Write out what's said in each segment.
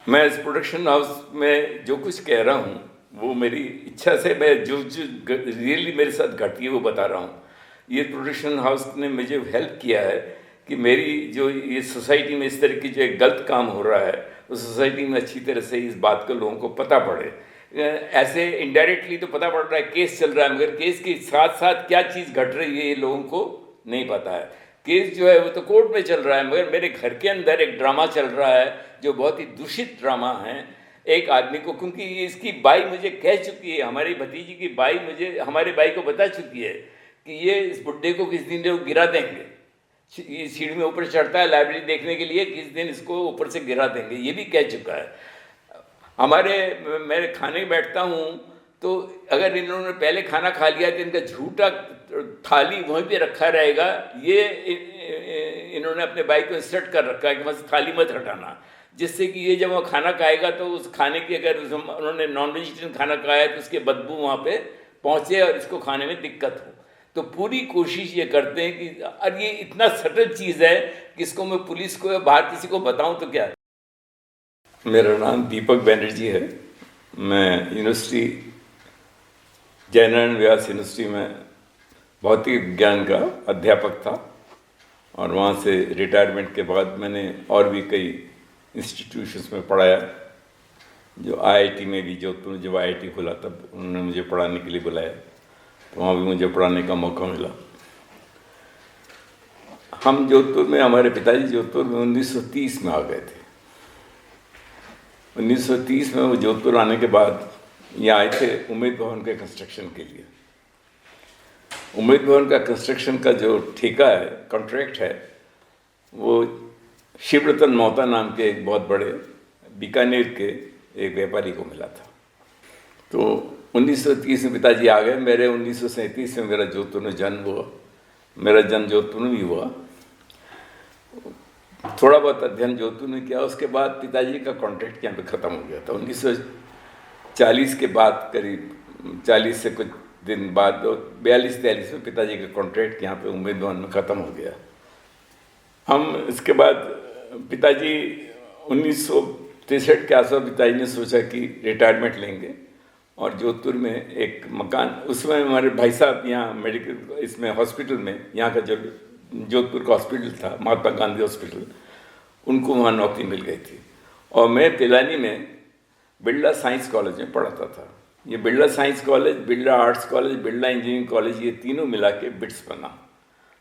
मैं इस production house में जो कुछ कह रहा हूँ वो मेरी इच्छा से, मैं जो जो रियली मेरे साथ घटी है वो बता रहा हूँ। ये प्रोडक्शन हाउस ने मुझे हेल्प किया है कि मेरी जो ये सोसाइटी में इस तरह की जो एक गलत काम हो रहा है उस सोसाइटी में अच्छी तरह से इस बात को लोगों को पता पड़े। ऐसे इनडायरेक्टली तो पता पड़ रहा है, केस चल रहा है, मगर केस के साथ साथ क्या चीज़ घट रही है ये लोगों को नहीं पता है। केस जो है वो तो कोर्ट में चल रहा है, मगर मेरे घर के अंदर एक ड्रामा चल रहा है जो बहुत ही दूषित ड्रामा है। एक आदमी को, क्योंकि इसकी बाई मुझे कह चुकी है, हमारी भतीजी की बाई मुझे, हमारे बाई को बता चुकी है कि ये इस बुड्ढे को किस दिन वो गिरा देंगे। ये सीढ़ी में ऊपर चढ़ता है लाइब्रेरी देखने के लिए, किस दिन इसको ऊपर से गिरा देंगे, ये भी कह चुका है। मैं खाने बैठता हूँ तो अगर इन्होंने पहले खाना खा लिया तो इनका झूठा थाली वहीं पे रखा रहेगा। ये इन्होंने अपने भाई को इंस्ट्रक्ट कर रखा है कि बस थाली मत हटाना, जिससे कि ये जब वो खाना खाएगा तो उस खाने की, अगर उन्होंने नॉन वेजिटेरियन खाना खाया तो उसके बदबू वहाँ पे पहुँचे और इसको खाने में दिक्कत हो। तो पूरी कोशिश ये करते हैं कि, और ये इतना सटल चीज़ है कि इसको मैं पुलिस को या बाहर किसी को बताऊँ तो क्या। मेरा नाम दीपक बैनर्जी है। मैं यूनिवर्सिटी, जयनारायण व्यास यूनिवर्सिटी में भौतिक विज्ञान का अध्यापक था और वहाँ से रिटायरमेंट के बाद मैंने और भी कई इंस्टीट्यूशंस में पढ़ाया। जो आईआईटी में भी, जोधपुर में जब आईआईटी खुला तब उन्होंने मुझे पढ़ाने के लिए बुलाया, तो वहाँ भी मुझे पढ़ाने का मौका मिला। हम जोधपुर में, हमारे पिताजी जोधपुर में 1930 में आ गए थे। 1930 में वो जोधपुर आने के बाद यहाँ आए थे उम्मेद भवन के कंस्ट्रक्शन के लिए। उम्मेद भवन का कंस्ट्रक्शन का जो ठेका है, कॉन्ट्रैक्ट है, वो शिवरतन मोहता नाम के एक बहुत बड़े बीकानेर के एक व्यापारी को मिला था। तो 1930 में पिताजी आ गए। मेरे 1937 में मेरा जोधपुर में जन्म हुआ। मेरा जन्म जोधपुर में भी हुआ। थोड़ा बहुत अध्ययन जोधपुर में किया। उसके बाद पिताजी का कॉन्ट्रैक्ट यहाँ पे ख़त्म हो गया था 1940 के बाद, करीब 40 से कुछ दिन बाद 42-43 में पिताजी का कॉन्ट्रैक्ट यहाँ पे उम्मेद भवन में ख़त्म हो गया। हम इसके बाद पिताजी 1963 के आसपास पिताजी ने सोचा कि रिटायरमेंट लेंगे और जोधपुर में एक मकान, उसमें हमारे भाई साहब यहाँ मेडिकल, इसमें हॉस्पिटल में, यहाँ का जो जोधपुर का हॉस्पिटल था, महात्मा गांधी हॉस्पिटल, उनको वहाँ नौकरी मिल गई थी। और मैं पिलानी में बिरला साइंस कॉलेज में पढ़ाता था। ये Birla science college, Birla arts college, Birla engineering college, ये तीनों मिला के बिट्स बना।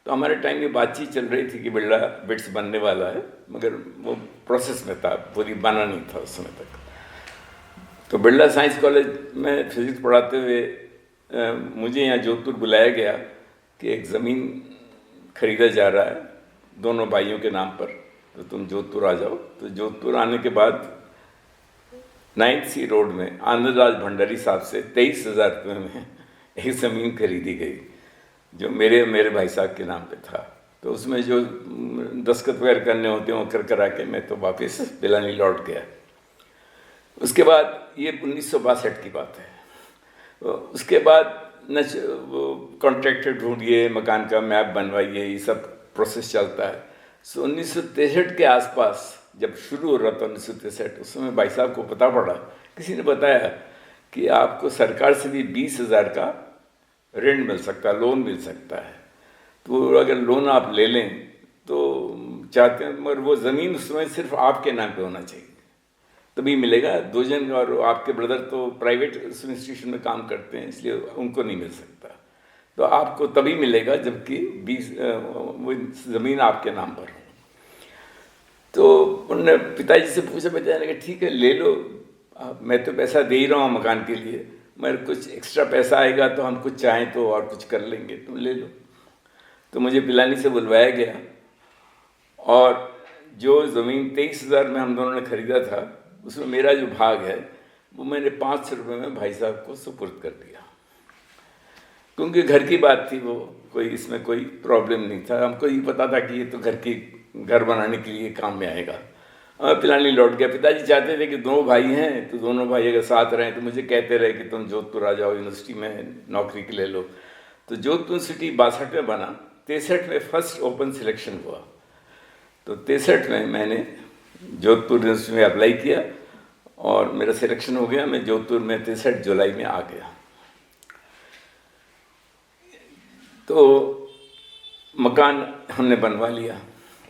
तो हमारे टाइम में बातचीत चल रही थी कि बिरला बिट्स बनने वाला है, मगर वो प्रोसेस में था, पूरी बना नहीं था उस समय तक। तो बिरला साइंस कॉलेज में फिजिक्स पढ़ाते हुए मुझे यहाँ जोधपुर बुलाया गया कि एक ज़मीन खरीदा जा रहा है दोनों भाइयों के नाम पर, तो तुम जोधपुर आ जाओ। तो जोधपुर आने के बाद 9th C रोड में आनंदलाल भंडारी साहब से 23,000 रुपये में एक ज़मीन खरीदी गई जो मेरे भाई साहब के नाम पे था। तो उसमें जो दस्तखत वगैरह करने होते हैं वो करा के मैं तो वापस पिलानी लौट गया। उसके बाद ये 1962 की बात है। उसके बाद वो कॉन्ट्रैक्टर ढूंढिए, मकान का मैप बनवाइए, ये सब प्रोसेस चलता है। 1963 के आसपास जब शुरू हो रहा था 1963, उस समय भाई साहब को पता पड़ा, किसी ने बताया कि आपको सरकार से भी 20,000 का ऋण मिल सकता है, लोन मिल सकता है। तो अगर लोन आप ले लें तो चाहते हैं, मगर वो ज़मीन उस समय सिर्फ आपके नाम पे होना चाहिए, तभी मिलेगा। 2 जन और आपके ब्रदर तो प्राइवेट इंस्टीट्यूशन में काम करते हैं, इसलिए उनको नहीं मिल सकता। तो आपको तभी मिलेगा जबकि 20 वो ज़मीन आपके नाम पर हो। तो उन्होंने पिताजी से पूछा, पिताजी ने कहा ठीक है ले लो, मैं तो पैसा दे ही रहा हूँ मकान के लिए, मगर कुछ एक्स्ट्रा पैसा आएगा तो हम कुछ चाहें तो और कुछ कर लेंगे, तुम ले लो। तो मुझे पिलानी से बुलवाया गया और जो ज़मीन 23,000 में हम दोनों ने ख़रीदा था, उसमें मेरा जो भाग है वो मैंने 500 रुपये में भाई साहब को सुपुर्द कर दिया, क्योंकि घर की बात थी, वो कोई इसमें कोई प्रॉब्लम नहीं था। हमको ये पता था कि ये तो घर बनाने के लिए काम में आएगा। पिलानी लौट गया। पिताजी चाहते थे कि दोनों भाई हैं तो दोनों भाई अगर साथ रहें, तो मुझे कहते रहे कि तुम जोधपुर आ जाओ, यूनिवर्सिटी में नौकरी के ले लो। तो जोधपुर यूनिवर्सिटी 62 में बना, 63 में फर्स्ट ओपन सिलेक्शन हुआ। तो 63 में मैंने जोधपुर यूनिवर्सिटी में अप्लाई किया और मेरा सिलेक्शन हो गया। मैं जोधपुर में 63 जुलाई में आ गया। तो मकान हमने बनवा लिया।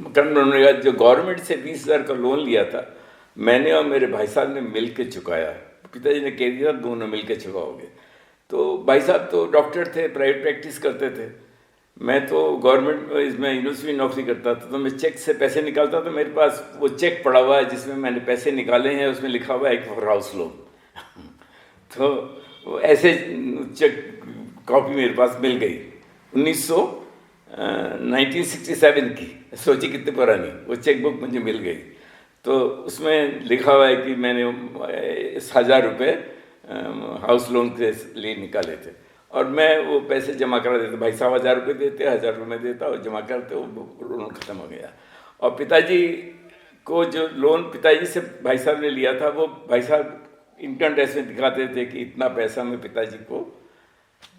मकान बनवाने के बाद जो गवर्नमेंट से 20,000 का लोन लिया था, मैंने और मेरे भाई साहब ने मिल के चुकाया। पिताजी ने कह दिया दोनों मिल के चुकाओगे। तो भाई साहब तो डॉक्टर थे, प्राइवेट प्रैक्टिस करते थे। मैं तो गवर्नमेंट इसमें यूनिवर्सिटी में नौकरी करता था, तो मैं चेक से पैसे निकालता था। मेरे पास वो चेक पड़ा हुआ है जिसमें मैंने पैसे निकाले हैं, उसमें लिखा हुआ है एक फॉर हाउस लोन। तो ऐसे चेक कॉपी मेरे पास मिल गई 1967 की। सोचिए कितनी पुरानी, वो चेक बुक मुझे मिल गई। तो उसमें लिखा हुआ है कि मैंने 1,000 रुपये हाउस लोन के लिए निकाले थे, और मैं वो पैसे जमा करा देता। भाई साहब 1,000 रुपये देते, 1,000 रुपये मैं देता और जमा करते, वो लोन ख़त्म हो गया। और पिताजी को जो लोन पिताजी से भाई साहब ने लिया था, वो भाई साहब इनकम टैक्स में दिखाते थे कि इतना पैसा मैं पिताजी को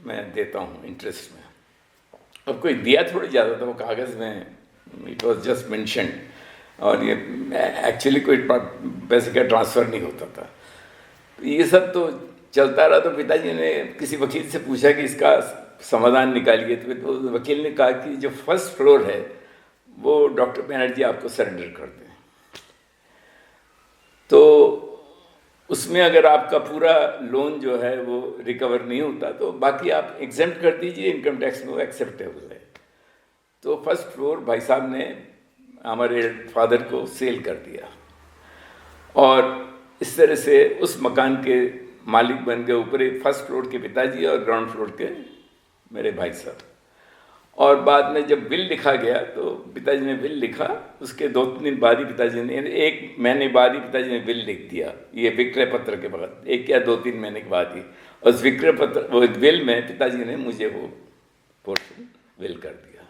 मैं देता हूँ इंटरेस्ट में। अब कोई दिया थोड़ी ज़्यादा था, वो कागज़ में इट वॉज जस्ट मेंशन, और ये एक्चुअली कोई पैसे का ट्रांसफ़र नहीं होता था। तो ये सब तो चलता रहा। तो पिताजी ने किसी वकील से पूछा कि इसका समाधान निकालिए। तो वकील ने कहा कि जो फर्स्ट फ्लोर है वो डॉक्टर बनर्जी आपको सरेंडर कर दें। तो उसमें अगर आपका पूरा लोन जो है वो रिकवर नहीं होता तो बाकी आप एग्जेम्प्ट कर दीजिए, इनकम टैक्स में वो एक्सेप्टेबल है। तो फर्स्ट फ्लोर भाई साहब ने हमारे फादर को सेल कर दिया, और इस तरह से उस मकान के मालिक बन गए। ऊपर फर्स्ट फ्लोर के पिताजी और ग्राउंड फ्लोर के मेरे भाई साहब। और बाद में जब बिल लिखा गया तो पिताजी ने बिल लिखा, उसके 2-3 दिन बाद ही पिताजी ने, 1 महीने बाद ही पिताजी ने बिल लिख दिया, ये विक्रय पत्र के बाद, 1 या 2-3 महीने के बाद ही। और उस विक्रय पत्र, वो बिल में पिताजी ने मुझे वो पोर्शन बिल कर दिया।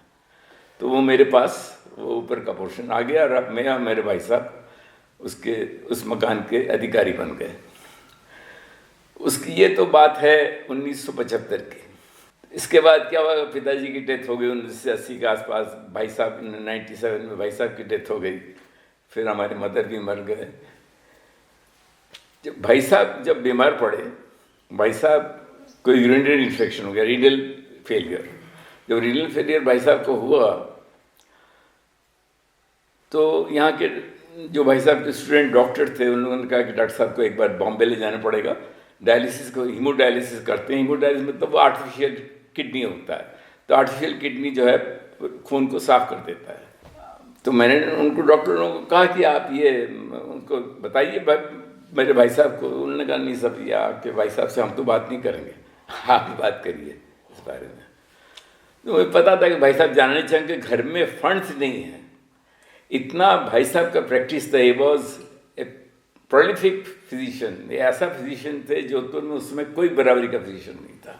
तो वो मेरे पास वो ऊपर का पोर्शन आ गया, और अब मैं और मेरे भाई साहब उस मकान के अधिकारी बन गए। उसकी ये तो बात है 1975 की। इसके बाद क्या हुआ, पिताजी की डेथ हो गई 1980 के आसपास। भाई साहब 97 में भाई साहब की डेथ हो गई। फिर हमारे मदर भी मर गए। जब भाई साहब जब बीमार पड़े, भाई साहब को यूरिनरी इन्फेक्शन हो गया, रीनल फेलियर। जब रीनल फेलियर भाई साहब को हुआ तो यहाँ के जो भाई साहब के स्टूडेंट डॉक्टर थे, उन लोगों ने कहा कि डॉक्टर साहब को एक बार बॉम्बे ले जाना पड़ेगा, डायलिसिस को, हीमोडायलिसिस करते हैं। हीमोडायलिसिस मतलब वो आर्टिफिशियल किडनी होता है। तो आर्टिफिशियल किडनी जो है खून को साफ कर देता है। तो मैंने उनको, डॉक्टरों को कहा कि आप ये उनको बताइए मेरे भाई साहब को। उन्होंने कहा नहीं सब, ये आपके भाई साहब से हम तो बात नहीं करेंगे, आप ही बात करिए इस बारे में। तो मुझे पता था कि भाई साहब जानना चाहेंगे, घर में फंड्स नहीं है। इतना भाई साहब का प्रैक्टिस था। He was a prolific physician. ऐसा फिजिशियन थे जोधपुर में, उसमें कोई बराबरी का फिजिशियन नहीं था।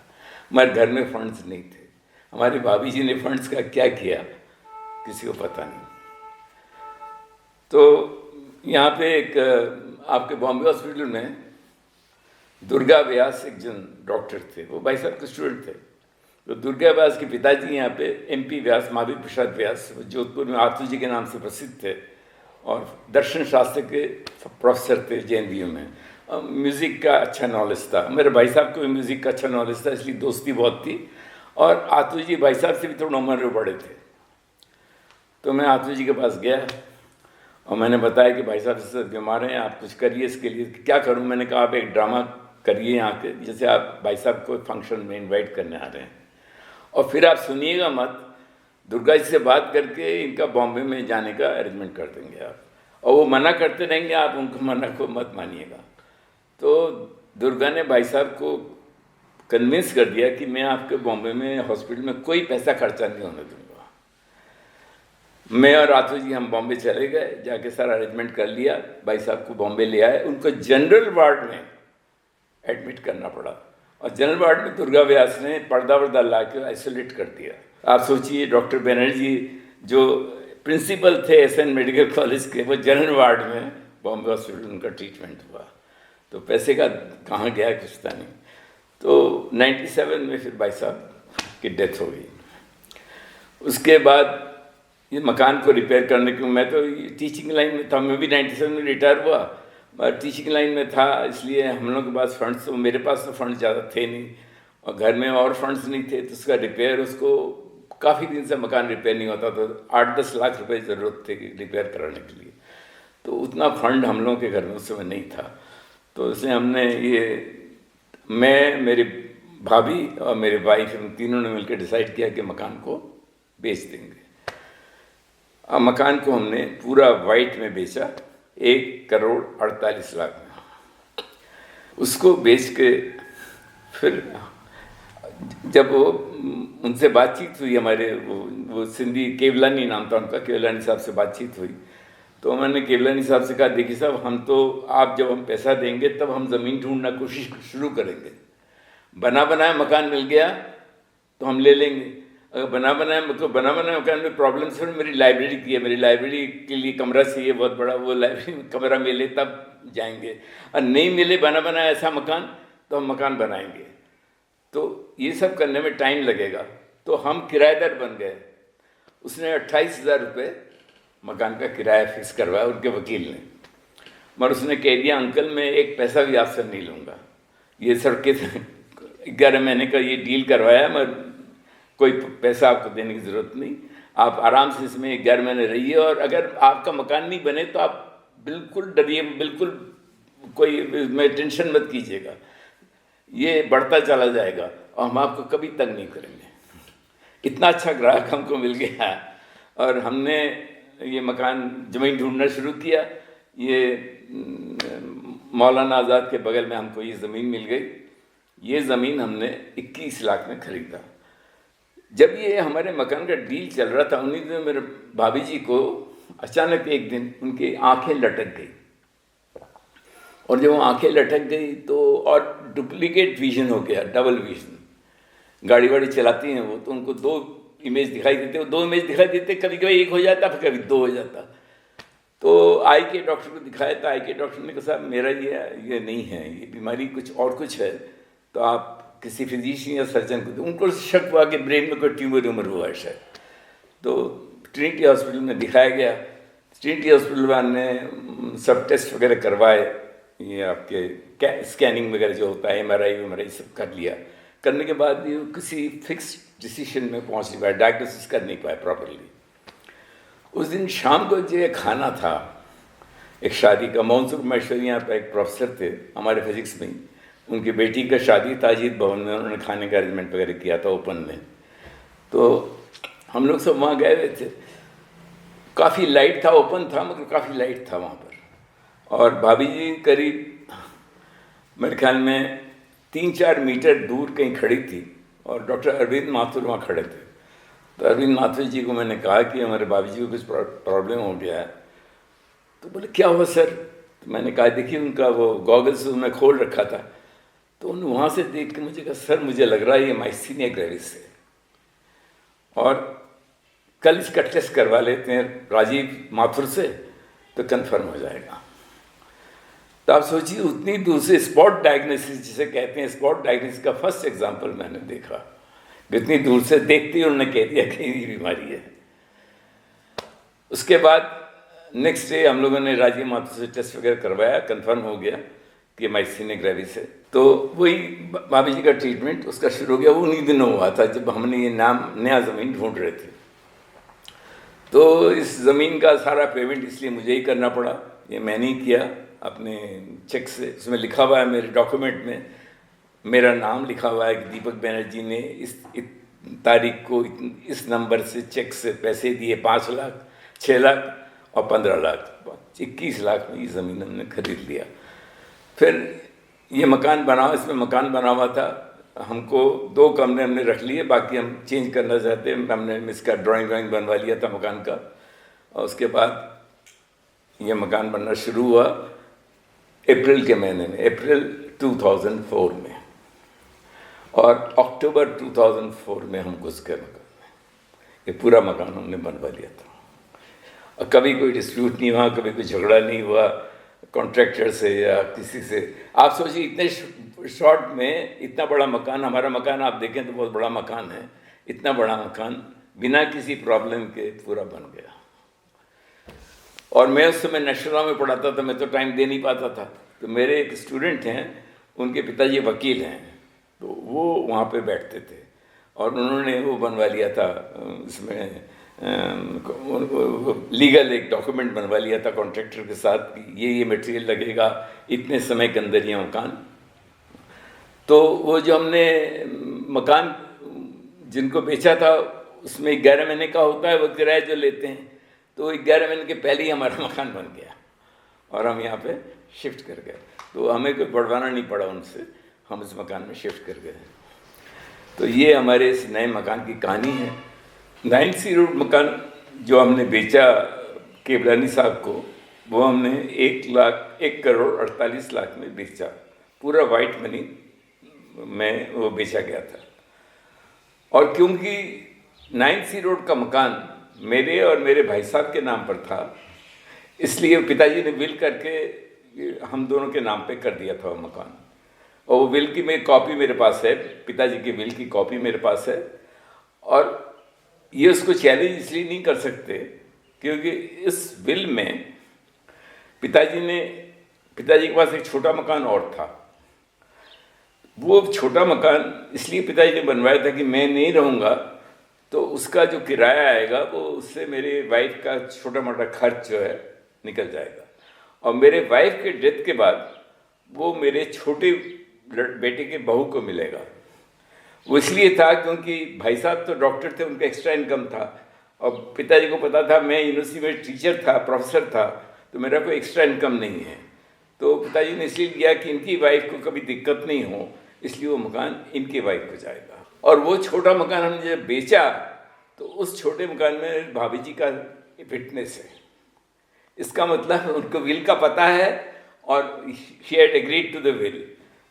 हमारे घर में फंड्स नहीं थे। हमारे भाभी जी ने फंड्स का क्या किया किसी को पता नहीं। तो यहाँ पे एक आपके बॉम्बे हॉस्पिटल में दुर्गा व्यास एक जन डॉक्टर थे, वो भाई साहब के स्टूडेंट थे। तो दुर्गा व्यास के पिताजी यहाँ पे MP व्यास, महावीर प्रसाद व्यास, जोधपुर में आतू जी के नाम से प्रसिद्ध थे, और दर्शन शास्त्र के प्रोफेसर थे JNBU में। म्यूज़िक का अच्छा नॉलेज था। मेरे भाई साहब को भी म्यूज़िक का अच्छा नॉलेज था, इसलिए दोस्ती बहुत थी। और आतू जी भाई साहब से भी थोड़ा उम्र में बड़े थे। तो मैं आतू जी के पास गया और मैंने बताया कि भाई साहब से बीमार हैं, आप कुछ करिए इसके लिए। क्या करूं? मैंने कहा आप एक ड्रामा करिए यहाँ के, जैसे आप भाई साहब को फंक्शन में इनवाइट करने आ रहे हैं, और फिर आप सुनिएगा मत, दुर्गा जी से बात करके इनका बॉम्बे में जाने का अरेंजमेंट कर देंगे आप, और वो मना करते रहेंगे, आप उनको मना को मत मानिएगा। तो दुर्गा ने भाई साहब को कन्विंस कर दिया कि मैं आपके बॉम्बे में हॉस्पिटल में कोई पैसा खर्चा नहीं होने दूंगा। मैं और रातू जी हम बॉम्बे चले गए, जाके सारा अरेंजमेंट कर लिया, भाई साहब को बॉम्बे ले आए। उनको जनरल वार्ड में एडमिट करना पड़ा, और जनरल वार्ड में दुर्गा व्यास ने पर्दा वर्दा ला के आइसोलेट कर दिया। आप सोचिए, डॉक्टर बनर्जी जो प्रिंसिपल थे SN मेडिकल कॉलेज के, वो जनरल वार्ड में बॉम्बे हॉस्पिटल उनका ट्रीटमेंट हुआ। तो पैसे का कहाँ गया कुछ था नहीं। तो 97 में फिर भाई साहब की डेथ हो गई। उसके बाद ये मकान को रिपेयर करने के, मैं तो टीचिंग लाइन में था, मैं भी 97 में रिटायर हुआ। और टीचिंग लाइन में था, इसलिए हम लोगों के पास फंड्स, तो मेरे पास तो फंड ज़्यादा थे नहीं और घर में और फंड्स नहीं थे, तो उसका रिपेयर, उसको काफ़ी दिन से मकान रिपेयर नहीं होता, तो 8-10 लाख रुपए ज़रूरत थे रिपेयर कराने के लिए। तो उतना फंड हम लोगों के घर में उस समय नहीं था, तो इसलिए हमने ये, मैं, मेरी भाभी और मेरे वाइफ, हम तीनों ने मिलकर डिसाइड किया कि मकान को बेच देंगे। अब मकान को हमने पूरा वाइट में बेचा 1,48,00,000 में। उसको बेच के फिर जब वो उनसे बातचीत हुई, हमारे वो सिंधी, केवलानी नाम था उनका, केवलानी साहब से बातचीत हुई, तो मैंने केवलानी साहब से कहा, देखिए साहब, हम तो, आप जब हम पैसा देंगे तब हम ज़मीन ढूंढना कोशिश शुरू करेंगे, बना बनाया मकान मिल गया तो हम ले लेंगे, अगर बना बनाया मकान में प्रॉब्लम सिर्फ मेरी लाइब्रेरी की है, मेरी लाइब्रेरी के लिए कमरा चाहिए बहुत बड़ा, वो लाइब्रेरी कमरा मिले तब जाएंगे, और नहीं मिले बना बनाया ऐसा मकान तो हम मकान बनाएंगे, तो ये सब करने में टाइम लगेगा। तो हम किराएदार बन गए। उसने 28,000 रुपये मकान का किराया फिक्स करवाया उनके वकील ने, मगर उसने कह दिया, अंकल मैं एक पैसा भी आपसे नहीं लूँगा, ये सर के 11 महीने का ये डील करवाया, मगर कोई पैसा आपको देने की ज़रूरत नहीं, आप आराम से इसमें 11 महीने रहिए, और अगर आपका मकान नहीं बने तो आप बिल्कुल डरिए, बिल्कुल कोई में टेंशन मत कीजिएगा, ये बढ़ता चला जाएगा और हम आपको कभी तंग नहीं करेंगे। इतना अच्छा ग्राहक हमको मिल गया, और हमने ये मकान, ज़मीन ढूंढना शुरू किया। ये मौलाना आज़ाद के बगल में हमको ये ज़मीन मिल गई। ये ज़मीन हमने 21 लाख में ख़रीदा। जब ये हमारे मकान का डील चल रहा था, उन्हीं दिनों मेरे भाभी जी को अचानक एक दिन उनकी आंखें लटक गई, और जब वो आंखें लटक गई तो, और डुप्लीकेट विजन हो गया, डबल विजन, गाड़ी वाड़ी चलाती हैं वो, तो उनको 2 इमेज दिखाई देते, वो 2 इमेज दिखाई देते, कभी कभी 1 हो जाता, फिर कभी 2 हो जाता। तो आई के डॉक्टर को दिखाया, तो आई के डॉक्टर ने कहा, साहब मेरा ये नहीं है, ये बीमारी कुछ और कुछ है, तो आप किसी फिजिशियन या सर्जन को दो। उनको शक हुआ कि ब्रेन में कोई ट्यूमर हुआ है शायद, तो ट्रिनिटी हॉस्पिटल में दिखाया गया। ट्रिनिटी हॉस्पिटल वाले सब टेस्ट वगैरह करवाए, ये आपके स्कैनिंग वगैरह जो होता है, एमआरआई सब कर लिया। करने के बाद ये किसी फिक्स डिसीजन में पहुंच नहीं पाया, डायग्नोसिस कर नहीं पाया प्रॉपरली। उस दिन शाम को जो खाना था एक शादी का, मोहनसुख महेश्वरी यहाँ पर एक प्रोफेसर थे हमारे फिजिक्स में, उनकी बेटी का शादी ताजीद भवन में, उन्होंने खाने का अरेंजमेंट वगैरह किया था ओपन में। तो हम लोग सब वहाँ गए हुए थे, काफ़ी लाइट था, ओपन था मगर काफ़ी लाइट था वहाँ पर। और भाभी जी करीब मेरे ख्याल में 3-4 मीटर दूर कहीं खड़ी थी, और डॉक्टर अरविंद माथुर वहाँ खड़े थे। तो अरविंद माथुर जी को मैंने कहा कि हमारे भाभी जी को कुछ प्रॉब्लम हो गया है। तो बोले क्या हुआ सर? तो मैंने कहा देखिए उनका वो गॉगल्स मैं खोल रखा था, तो उन्होंने वहाँ से देख के मुझे कहा, सर मुझे लग रहा है ये माइस्थीनिया ग्रेविस है, और कल इसका टेस्ट करवा लेते हैं राजीव माथुर से, तो कंफर्म हो जाएगा। तो आप सोचिए, उतनी दूर से स्पॉट डायग्नोसिस जिसे कहते हैं, स्पॉट डायग्नोसिस का फर्स्ट एग्जाम्पल मैंने देखा। इतनी दूर से देखते ही उन्होंने कह दिया कि ये बीमारी है। उसके बाद नेक्स्ट डे हम लोगों ने राजीव माथुर से टेस्ट वगैरह करवाया, कंफर्म हो गया कि माइस्थीनिया ग्रेविस है। तो वही भाभी जी का ट्रीटमेंट उसका शुरू हो गया। वो उन्हीं दिनों हुआ था जब हमने ये नया ज़मीन ढूंढ रहे थे। तो इस ज़मीन का सारा पेमेंट इसलिए मुझे ही करना पड़ा, ये मैंने ही किया अपने चेक से। उसमें लिखा हुआ है, मेरे डॉक्यूमेंट में मेरा नाम लिखा हुआ है कि दीपक बनर्जी ने इस तारीख को इस नंबर से चेक से पैसे दिए, 5 लाख, 6 लाख और 15 लाख, 21 लाख में ये ज़मीन हमने खरीद लिया। फिर ये मकान बना, इसमें मकान बना हुआ था, हमको 2 कमरे हमने रख लिए, बाकी हम चेंज करना चाहते हैं। हमने इसका ड्राइंग बनवा लिया था मकान का, और उसके बाद ये मकान बनना शुरू हुआ अप्रैल के महीने में, अप्रैल 2004 में, और अक्टूबर 2004 में हम घुस गए मकान में। ये पूरा मकान हमने बनवा लिया था, और कभी कोई डिस्प्यूट नहीं हुआ, कभी कोई झगड़ा नहीं हुआ कॉन्ट्रैक्टर से या किसी से। आप सोचिए इतने शॉर्ट में इतना बड़ा मकान, हमारा मकान आप देखें तो बहुत बड़ा मकान है, इतना बड़ा मकान बिना किसी प्रॉब्लम के पूरा बन गया। और मैं उस समय नेशनल में पढ़ाता था, मैं तो टाइम दे नहीं पाता था। तो मेरे एक स्टूडेंट हैं, उनके पिताजी वकील हैं, तो वो वहाँ पे बैठते थे और उन्होंने वो बनवा लिया था, इसमें लीगल एक डॉक्यूमेंट बनवा लिया था कॉन्ट्रैक्टर के साथ कि ये मटेरियल लगेगा इतने समय के अंदर ये मकान। तो वो जो हमने मकान जिनको बेचा था उसमें 11 महीने का होता है वो किराया जो लेते हैं, तो 11 महीने के पहले ही हमारा मकान बन गया और हम यहाँ पे शिफ्ट कर गए। तो हमें कोई बढ़वाना नहीं पड़ा उनसे, हम इस मकान में शिफ्ट कर गए। तो ये हमारे इस नए मकान की कहानी है। 9 सी रोड मकान जो हमने बेचा केवलानी साहब को, वो हमने 1,48,00,000 में बेचा। पूरा वाइट मनी में वो बेचा गया था। और क्योंकि 9 सी रोड का मकान मेरे और मेरे भाई साहब के नाम पर था, इसलिए पिताजी ने विल करके हम दोनों के नाम पे कर दिया था वो मकान। और वो विल की मेरी कॉपी मेरे पास है, पिताजी की विल की कॉपी मेरे पास है। और ये उसको चैलेंज इसलिए नहीं कर सकते क्योंकि इस विल में पिताजी के पास एक छोटा मकान और था। वो छोटा मकान इसलिए पिताजी ने बनवाया था कि मैं नहीं रहूँगा तो उसका जो किराया आएगा वो उससे मेरे वाइफ का छोटा मोटा खर्च जो है निकल जाएगा। और मेरे वाइफ के डेथ के बाद वो मेरे छोटे बेटे के बहू को मिलेगा। वो इसलिए था क्योंकि भाई साहब तो डॉक्टर थे, उनका एक्स्ट्रा इनकम था, और पिताजी को पता था मैं यूनिवर्सिटी में टीचर था, प्रोफेसर था, तो मेरा कोई एक्स्ट्रा इनकम नहीं है। तो पिताजी ने इसलिए किया कि इनकी वाइफ को कभी दिक्कत नहीं हो, इसलिए वो मकान इनकी वाइफ को जाएगा। और वो छोटा मकान हमने जब बेचा तो उस छोटे मकान में भाभी जी का फिटनेस है। इसका मतलब उनको विल का पता है और she had agreed to the will,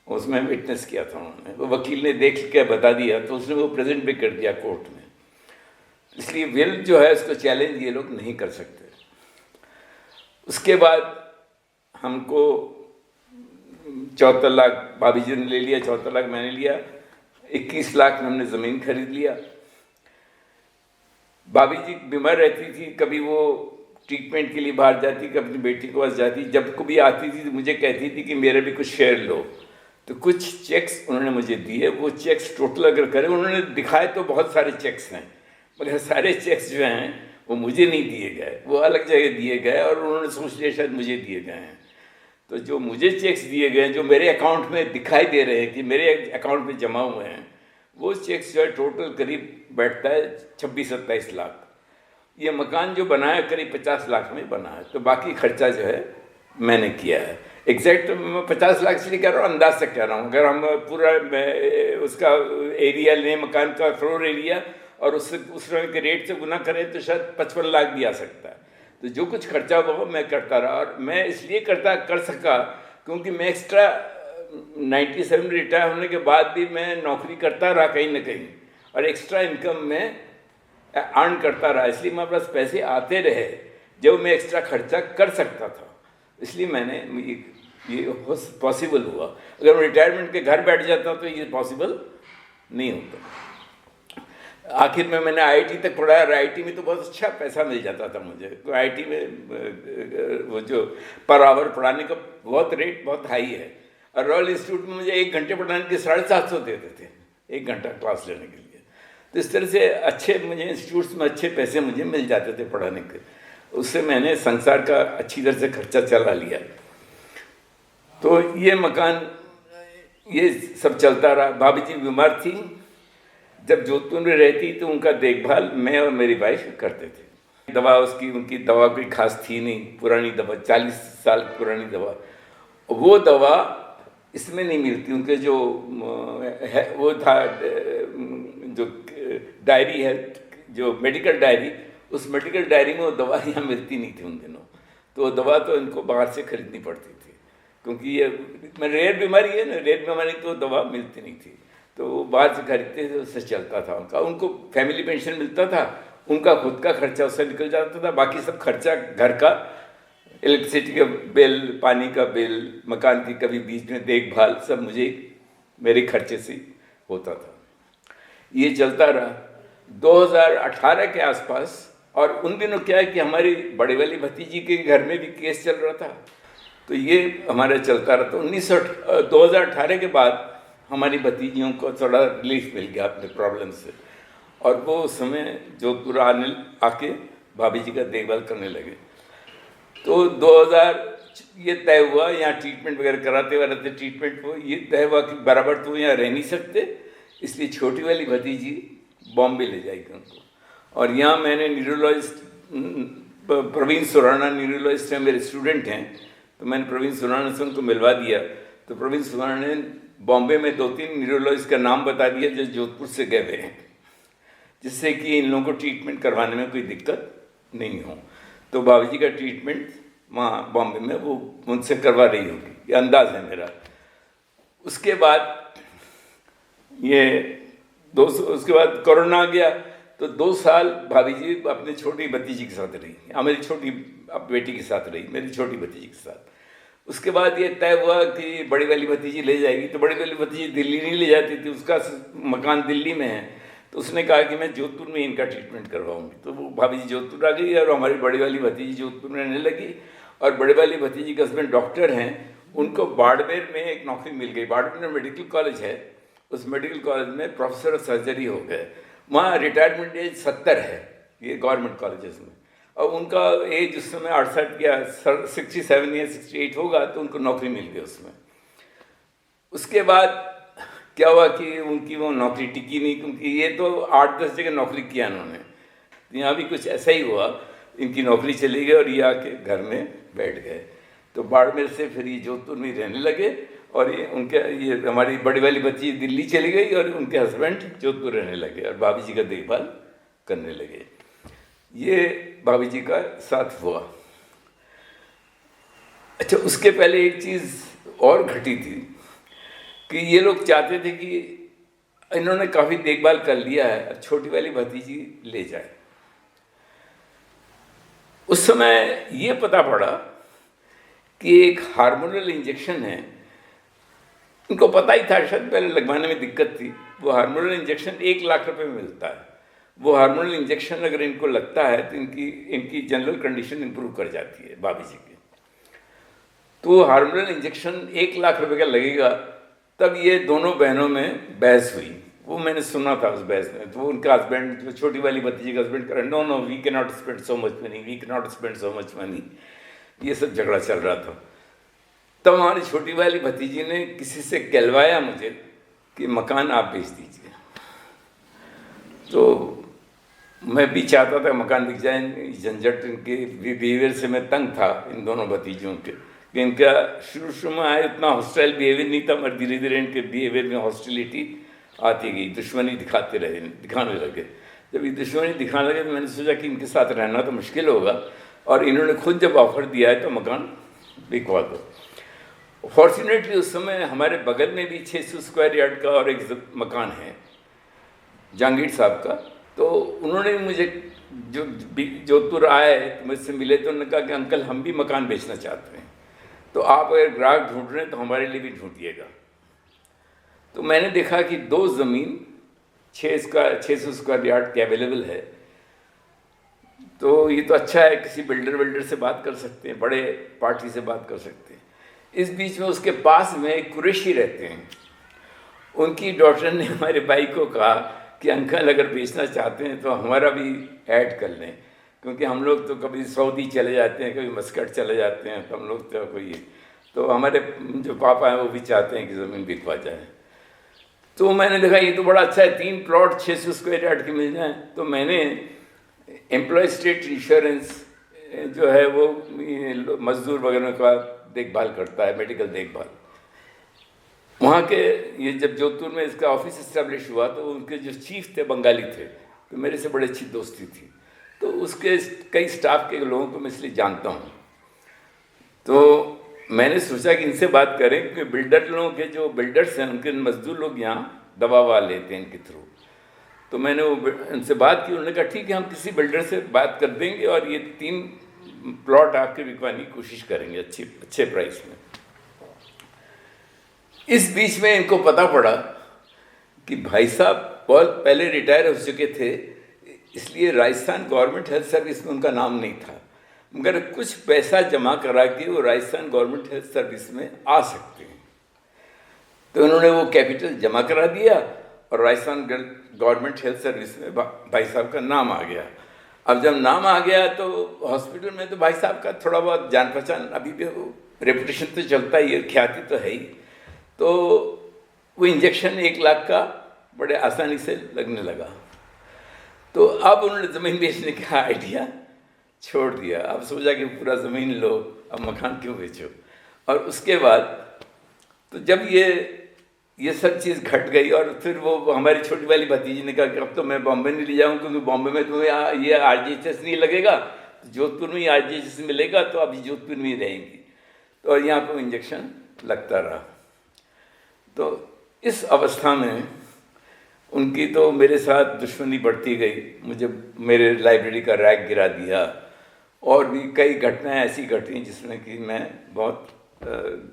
उसमें विटनेस किया था उन्होंने। वो वकील ने देख के बता दिया तो उसने वो प्रेजेंट भी कर दिया कोर्ट में। इसलिए विल जो है उसको चैलेंज ये लोग नहीं कर सकते। उसके बाद हमको 74 लाख भाभी जी ने ले लिया, 74 लाख मैंने लिया, 21 लाख में हमने ज़मीन खरीद लिया। भाभी जी बीमार रहती थी, कभी वो ट्रीटमेंट के लिए बाहर जाती, कभी अपनी बेटी के पास जाती, जब कभी आती थी तो मुझे कहती थी कि मेरे भी कुछ शेयर लो। तो कुछ चेक्स उन्होंने मुझे दिए, वो चेक्स टोटल अगर करें, उन्होंने दिखाए तो बहुत सारे चेक्स हैं, मगर सारे चेक्स जो हैं वो मुझे नहीं दिए गए, वो अलग जगह दिए गए और उन्होंने सोच लिया शायद मुझे दिए गए हैं। तो जो मुझे चेक्स दिए गए हैं, जो मेरे अकाउंट में दिखाई दे रहे हैं कि मेरे अकाउंट में जमा हुए हैं, वो चेक्स जो है टोटल करीब बैठता है 26-27 लाख। ये मकान जो बना है करीब 50 लाख में बना है, तो बाकी खर्चा जो है मैंने किया है। एग्जैक्ट मैं 50 लाख इसलिए कह रहा हूँ, अंदाज से कह रहा हूँ। अगर हम पूरा उसका एरिया लें, मकान का फ्लोर एरिया, और उससे उस के रेट से गुना करें तो शायद 55 लाख भी आ सकता है। तो जो कुछ खर्चा हुआ वो मैं करता रहा, और मैं इसलिए कर सका क्योंकि मैं एक्स्ट्रा 97 रिटायर होने के बाद भी मैं नौकरी करता रहा कहीं ना कहीं, और एक्स्ट्रा इनकम में अर्न करता रहा, इसलिए मेरे पास पैसे आते रहे जब मैं एक्स्ट्रा खर्चा कर सकता था। इसलिए मैंने ये पॉसिबल हुआ। अगर मैं रिटायरमेंट के घर बैठ जाता तो ये पॉसिबल नहीं होता। आखिर में मैंने आईआईटी तक पढ़ा, और आईआईटी में तो बहुत अच्छा पैसा मिल जाता था मुझे। तो आईआईटी में वो जो पर आवर पढ़ाने का बहुत रेट बहुत हाई है, और रॉयल इंस्टीट्यूट में मुझे 1 घंटे पढ़ाने के 750 देते थे 1 घंटा क्लास लेने के लिए। तो इस तरह से अच्छे मुझे इंस्टीट्यूट्स में अच्छे पैसे मुझे मिल जाते थे पढ़ाने के। उससे मैंने संसार का अच्छी तरह से खर्चा चला लिया। तो ये मकान ये सब चलता रहा। भाभी जी बीमार थी, जब जोधपुर में रहती तो उनका देखभाल मैं और मेरी वाइफ करते थे। दवा उनकी दवा कोई खास थी नहीं, पुरानी दवा, 40 साल पुरानी दवा। वो दवा इसमें नहीं मिलती। उनके जो है वो था जो डायरी है, जो मेडिकल डायरी, उस मेडिकल डायरी में वो दवा यहाँ मिलती नहीं थी उन दिनों। तो दवा तो इनको बाहर से खरीदनी पड़ती थी, क्योंकि ये रेयर बीमारी है ना, रेयर बीमारी तो दवा मिलती नहीं थी, तो वो बाहर से खरीदते थे, उससे चलता था उनका। उनको फैमिली पेंशन मिलता था, उनका खुद का खर्चा उससे निकल जाता था। बाकी सब खर्चा घर का, इलेक्ट्रिसिटी का बिल, पानी का बिल, मकान की कभी बीच में देखभाल, सब मुझे मेरे खर्चे से होता था। ये चलता रहा। 2018 के आसपास और उन दिनों क्या है कि हमारी बड़ी वाली भतीजी के घर में भी केस चल रहा था, तो ये हमारा चलता रहा। तो 2018 के बाद हमारी भतीजियों को थोड़ा रिलीफ मिल गया अपने प्रॉब्लम से, और वो उस समय जोधपुर आके भाभी जी का देखभाल करने लगे। तो 2000 ये तय हुआ, यहाँ ट्रीटमेंट वगैरह कराते वराते ट्रीटमेंट को ये तय हुआ कि बराबर तो यहाँ रह नहीं सकते, इसलिए छोटी वाली भतीजी बॉम्बे ले जाएगी उनको। और यहाँ मैंने न्यूरोलॉजिस्ट प्रवीण सुराना, न्यूरोलॉजिस्ट हैं, मेरे स्टूडेंट हैं, तो मैंने प्रवीण सुराना से उनको मिलवा दिया। तो प्रवीण सुराना ने बॉम्बे में 2-3 न्यूरोलॉजिस्ट का नाम बता दिया जो जोधपुर से गए हुए हैं, जिससे कि इन लोगों को ट्रीटमेंट करवाने में कोई दिक्कत नहीं हो। तो भाभी जी का ट्रीटमेंट वहाँ बॉम्बे में वो उनसे करवा रही होगी, ये अंदाज़ है मेरा। उसके बाद उसके बाद कोरोना आ गया, तो 2 साल भाभी जी अपने छोटी भतीजी के साथ रही, मेरी छोटी बेटी के साथ रही, मेरी छोटी भतीजी के साथ। उसके बाद ये तय हुआ कि बड़ी वाली भतीजी ले जाएगी, तो बड़ी वाली भतीजी दिल्ली नहीं ले जाती थी, उसका मकान दिल्ली में है, तो उसने कहा कि मैं जोधपुर में इनका ट्रीटमेंट करवाऊंगी। तो वो भाभी जी जोधपुर आ गई और हमारी बड़ी वाली भतीजी जोधपुर में रहने लगी। और बड़ी वाली भतीजी के हस्बैंड डॉक्टर हैं, उनको बाड़मेर में एक नौकरी मिल गई। बाड़मेर में मेडिकल कॉलेज है, उस मेडिकल कॉलेज में प्रोफेसर ऑफ सर्जरी हो गए। वहाँ रिटायरमेंट एज 70 है ये गवर्नमेंट कॉलेजेस में, और उनका एज उस समय 68 या 67 या 68 होगा, तो उनको नौकरी मिल गई उसमें। उसके बाद क्या हुआ कि उनकी वो नौकरी टिकी नहीं, क्योंकि ये तो 8-10 जगह नौकरी किया उन्होंने, तो यहाँ भी कुछ ऐसा ही हुआ, इनकी नौकरी चली गई और ये आके घर में बैठ गए। तो बाड़मेर से फिर ये जोधपुर में रहने लगे, और ये हमारी बड़ी वाली बच्ची दिल्ली चली गई और उनके हस्बैंड जोधपुर रहने लगे और भाभी जी का देखभाल करने लगे। ये भाभी जी का साथ हुआ। अच्छा, उसके पहले एक चीज़ और घटी थी कि ये लोग चाहते थे कि इन्होंने काफ़ी देखभाल कर लिया है, अब छोटी वाली भतीजी ले जाए। उस समय ये पता पड़ा कि एक हार्मोनल इंजेक्शन है, इनको पता ही था, शायद पहले लगवाने में दिक्कत थी। वो हार्मोनल इंजेक्शन 1 लाख रुपए में मिलता है। वो हार्मोनल इंजेक्शन अगर इनको लगता है तो इनकी जनरल कंडीशन इंप्रूव कर जाती है भाभी जी की। तो हार्मोनल इंजेक्शन 1 लाख रुपए का लगेगा। तब ये दोनों बहनों में बहस हुई, वो मैंने सुना था उस बहस में। तो उनका हस्बैंड, जो छोटी वाली भतीजी का हस्बैंड, कर no we can not spend so much money, we can not spend so much money, ये सब झगड़ा चल रहा था। तब हमारी छोटी वाली भतीजी ने किसी से कहलवाया मुझे कि मकान आप बेच दीजिए। तो मैं भी चाहता था मकान बिक जाए, झंझट इनके बिहेवियर से मैं तंग था, इन दोनों भतीजियों के। इनका शुरू में आए इतना हॉस्टाइल बिहेवियर नहीं था, मगर धीरे धीरे इनके बिहेवियर में हॉस्टिलिटी आती गई, दुश्मनी दिखाने लगे। जब ये दुश्मनी दिखाने लगे तो मैंने सोचा कि इनके साथ रहना तो मुश्किल होगा, और इन्होंने खुद जब ऑफर दिया है तो मकान बिकवा दो। फॉर्चुनेटली उस समय हमारे बगल में भी 600 स्क्वायर यार्ड का और एक मकान है जहांगीर साहब का। तो उन्होंने मुझे जो जोधपुर आए तो मुझसे मिले, तो उन्होंने कहा कि अंकल हम भी मकान बेचना चाहते हैं, तो आप अगर ग्राहक ढूंढ रहे हैं तो हमारे लिए भी ढूंढिएगा। तो मैंने देखा कि 2 ज़मीन 600 स्क्वायर यार्ड की अवेलेबल है। तो ये तो अच्छा है, किसी बिल्डर से बात कर सकते हैं, बड़े पार्टी से बात कर सकते हैं। इस बीच में उसके पास में एक कुरैशी रहते हैं, उनकी डॉटर ने हमारे भाई को कहा कि अंकल अगर बेचना चाहते हैं तो हमारा भी ऐड कर लें, क्योंकि हम लोग तो कभी सऊदी चले जाते हैं, कभी मस्कट चले जाते हैं, तो हम लोग तो कोई, तो हमारे जो पापा हैं वो भी चाहते हैं कि ज़मीन बिकवा जाए। तो मैंने देखा ये तो बड़ा अच्छा है, 3 प्लॉट 600 स्क्वायर यार्ड के मिल जाएँ। तो मैंने एम्प्लॉय स्टेट इंश्योरेंस जो है वो मजदूर वगैरह का देखभाल करता है, मेडिकल देखभाल, वहाँ के, ये जब जोधपुर में इसका ऑफिस इस्टेब्लिश हुआ तो उनके जो चीफ थे बंगाली थे, तो मेरे से बड़ी अच्छी दोस्ती थी। तो उसके कई स्टाफ के लोगों को मैं इसलिए जानता हूँ। तो मैंने सोचा कि इनसे बात करें, क्योंकि बिल्डर लोगों के जो बिल्डर्स हैं उनके मजदूर लोग यहाँ दवा लेते हैं इनके थ्रू। तो मैंने उनसे बात की, उन्होंने कहा ठीक है हम किसी बिल्डर से बात कर देंगे और ये 3 प्लॉट आपके बिकवाने की कोशिश करेंगे अच्छे प्राइस में। इस बीच में इनको पता पड़ा कि भाई साहब बहुत पहले रिटायर हो चुके थे, इसलिए राजस्थान गवर्नमेंट हेल्थ सर्विस में उनका नाम नहीं था, मगर कुछ पैसा जमा करा के वो राजस्थान गवर्नमेंट हेल्थ सर्विस में आ सकते हैं। तो उन्होंने वो कैपिटल जमा करा दिया और राजस्थान गवर्नमेंट हेल्थ सर्विस में भाई साहब का नाम आ गया। अब जब नाम आ गया तो हॉस्पिटल में तो भाई साहब का थोड़ा बहुत जान पहचान, अभी भी वो रेपुटेशन तो चलता ही है, ख्याति तो है ही। तो वो इंजेक्शन 1 लाख का बड़े आसानी से लगने लगा। तो अब उन्होंने ज़मीन बेचने का आइडिया छोड़ दिया। अब सोचा कि पूरा ज़मीन लो, अब मकान क्यों बेचो। और उसके बाद तो जब ये सब चीज़ घट गई और फिर वो हमारी छोटी वाली भतीजी ने कहा कि अब तो मैं बॉम्बे नहीं ले जाऊँ, क्योंकि बॉम्बे में तुम्हें ये RGHS नहीं लगेगा, जोधपुर में ही RGHS मिलेगा, तो अभी जोधपुर में ही रहेंगी। तो और यहाँ पर इंजेक्शन लगता रहा। तो इस अवस्था में उनकी तो मेरे साथ दुश्मनी बढ़ती गई। मुझे मेरे लाइब्रेरी का रैक गिरा दिया और भी कई घटनाएं ऐसी घटी जिसमें कि मैं बहुत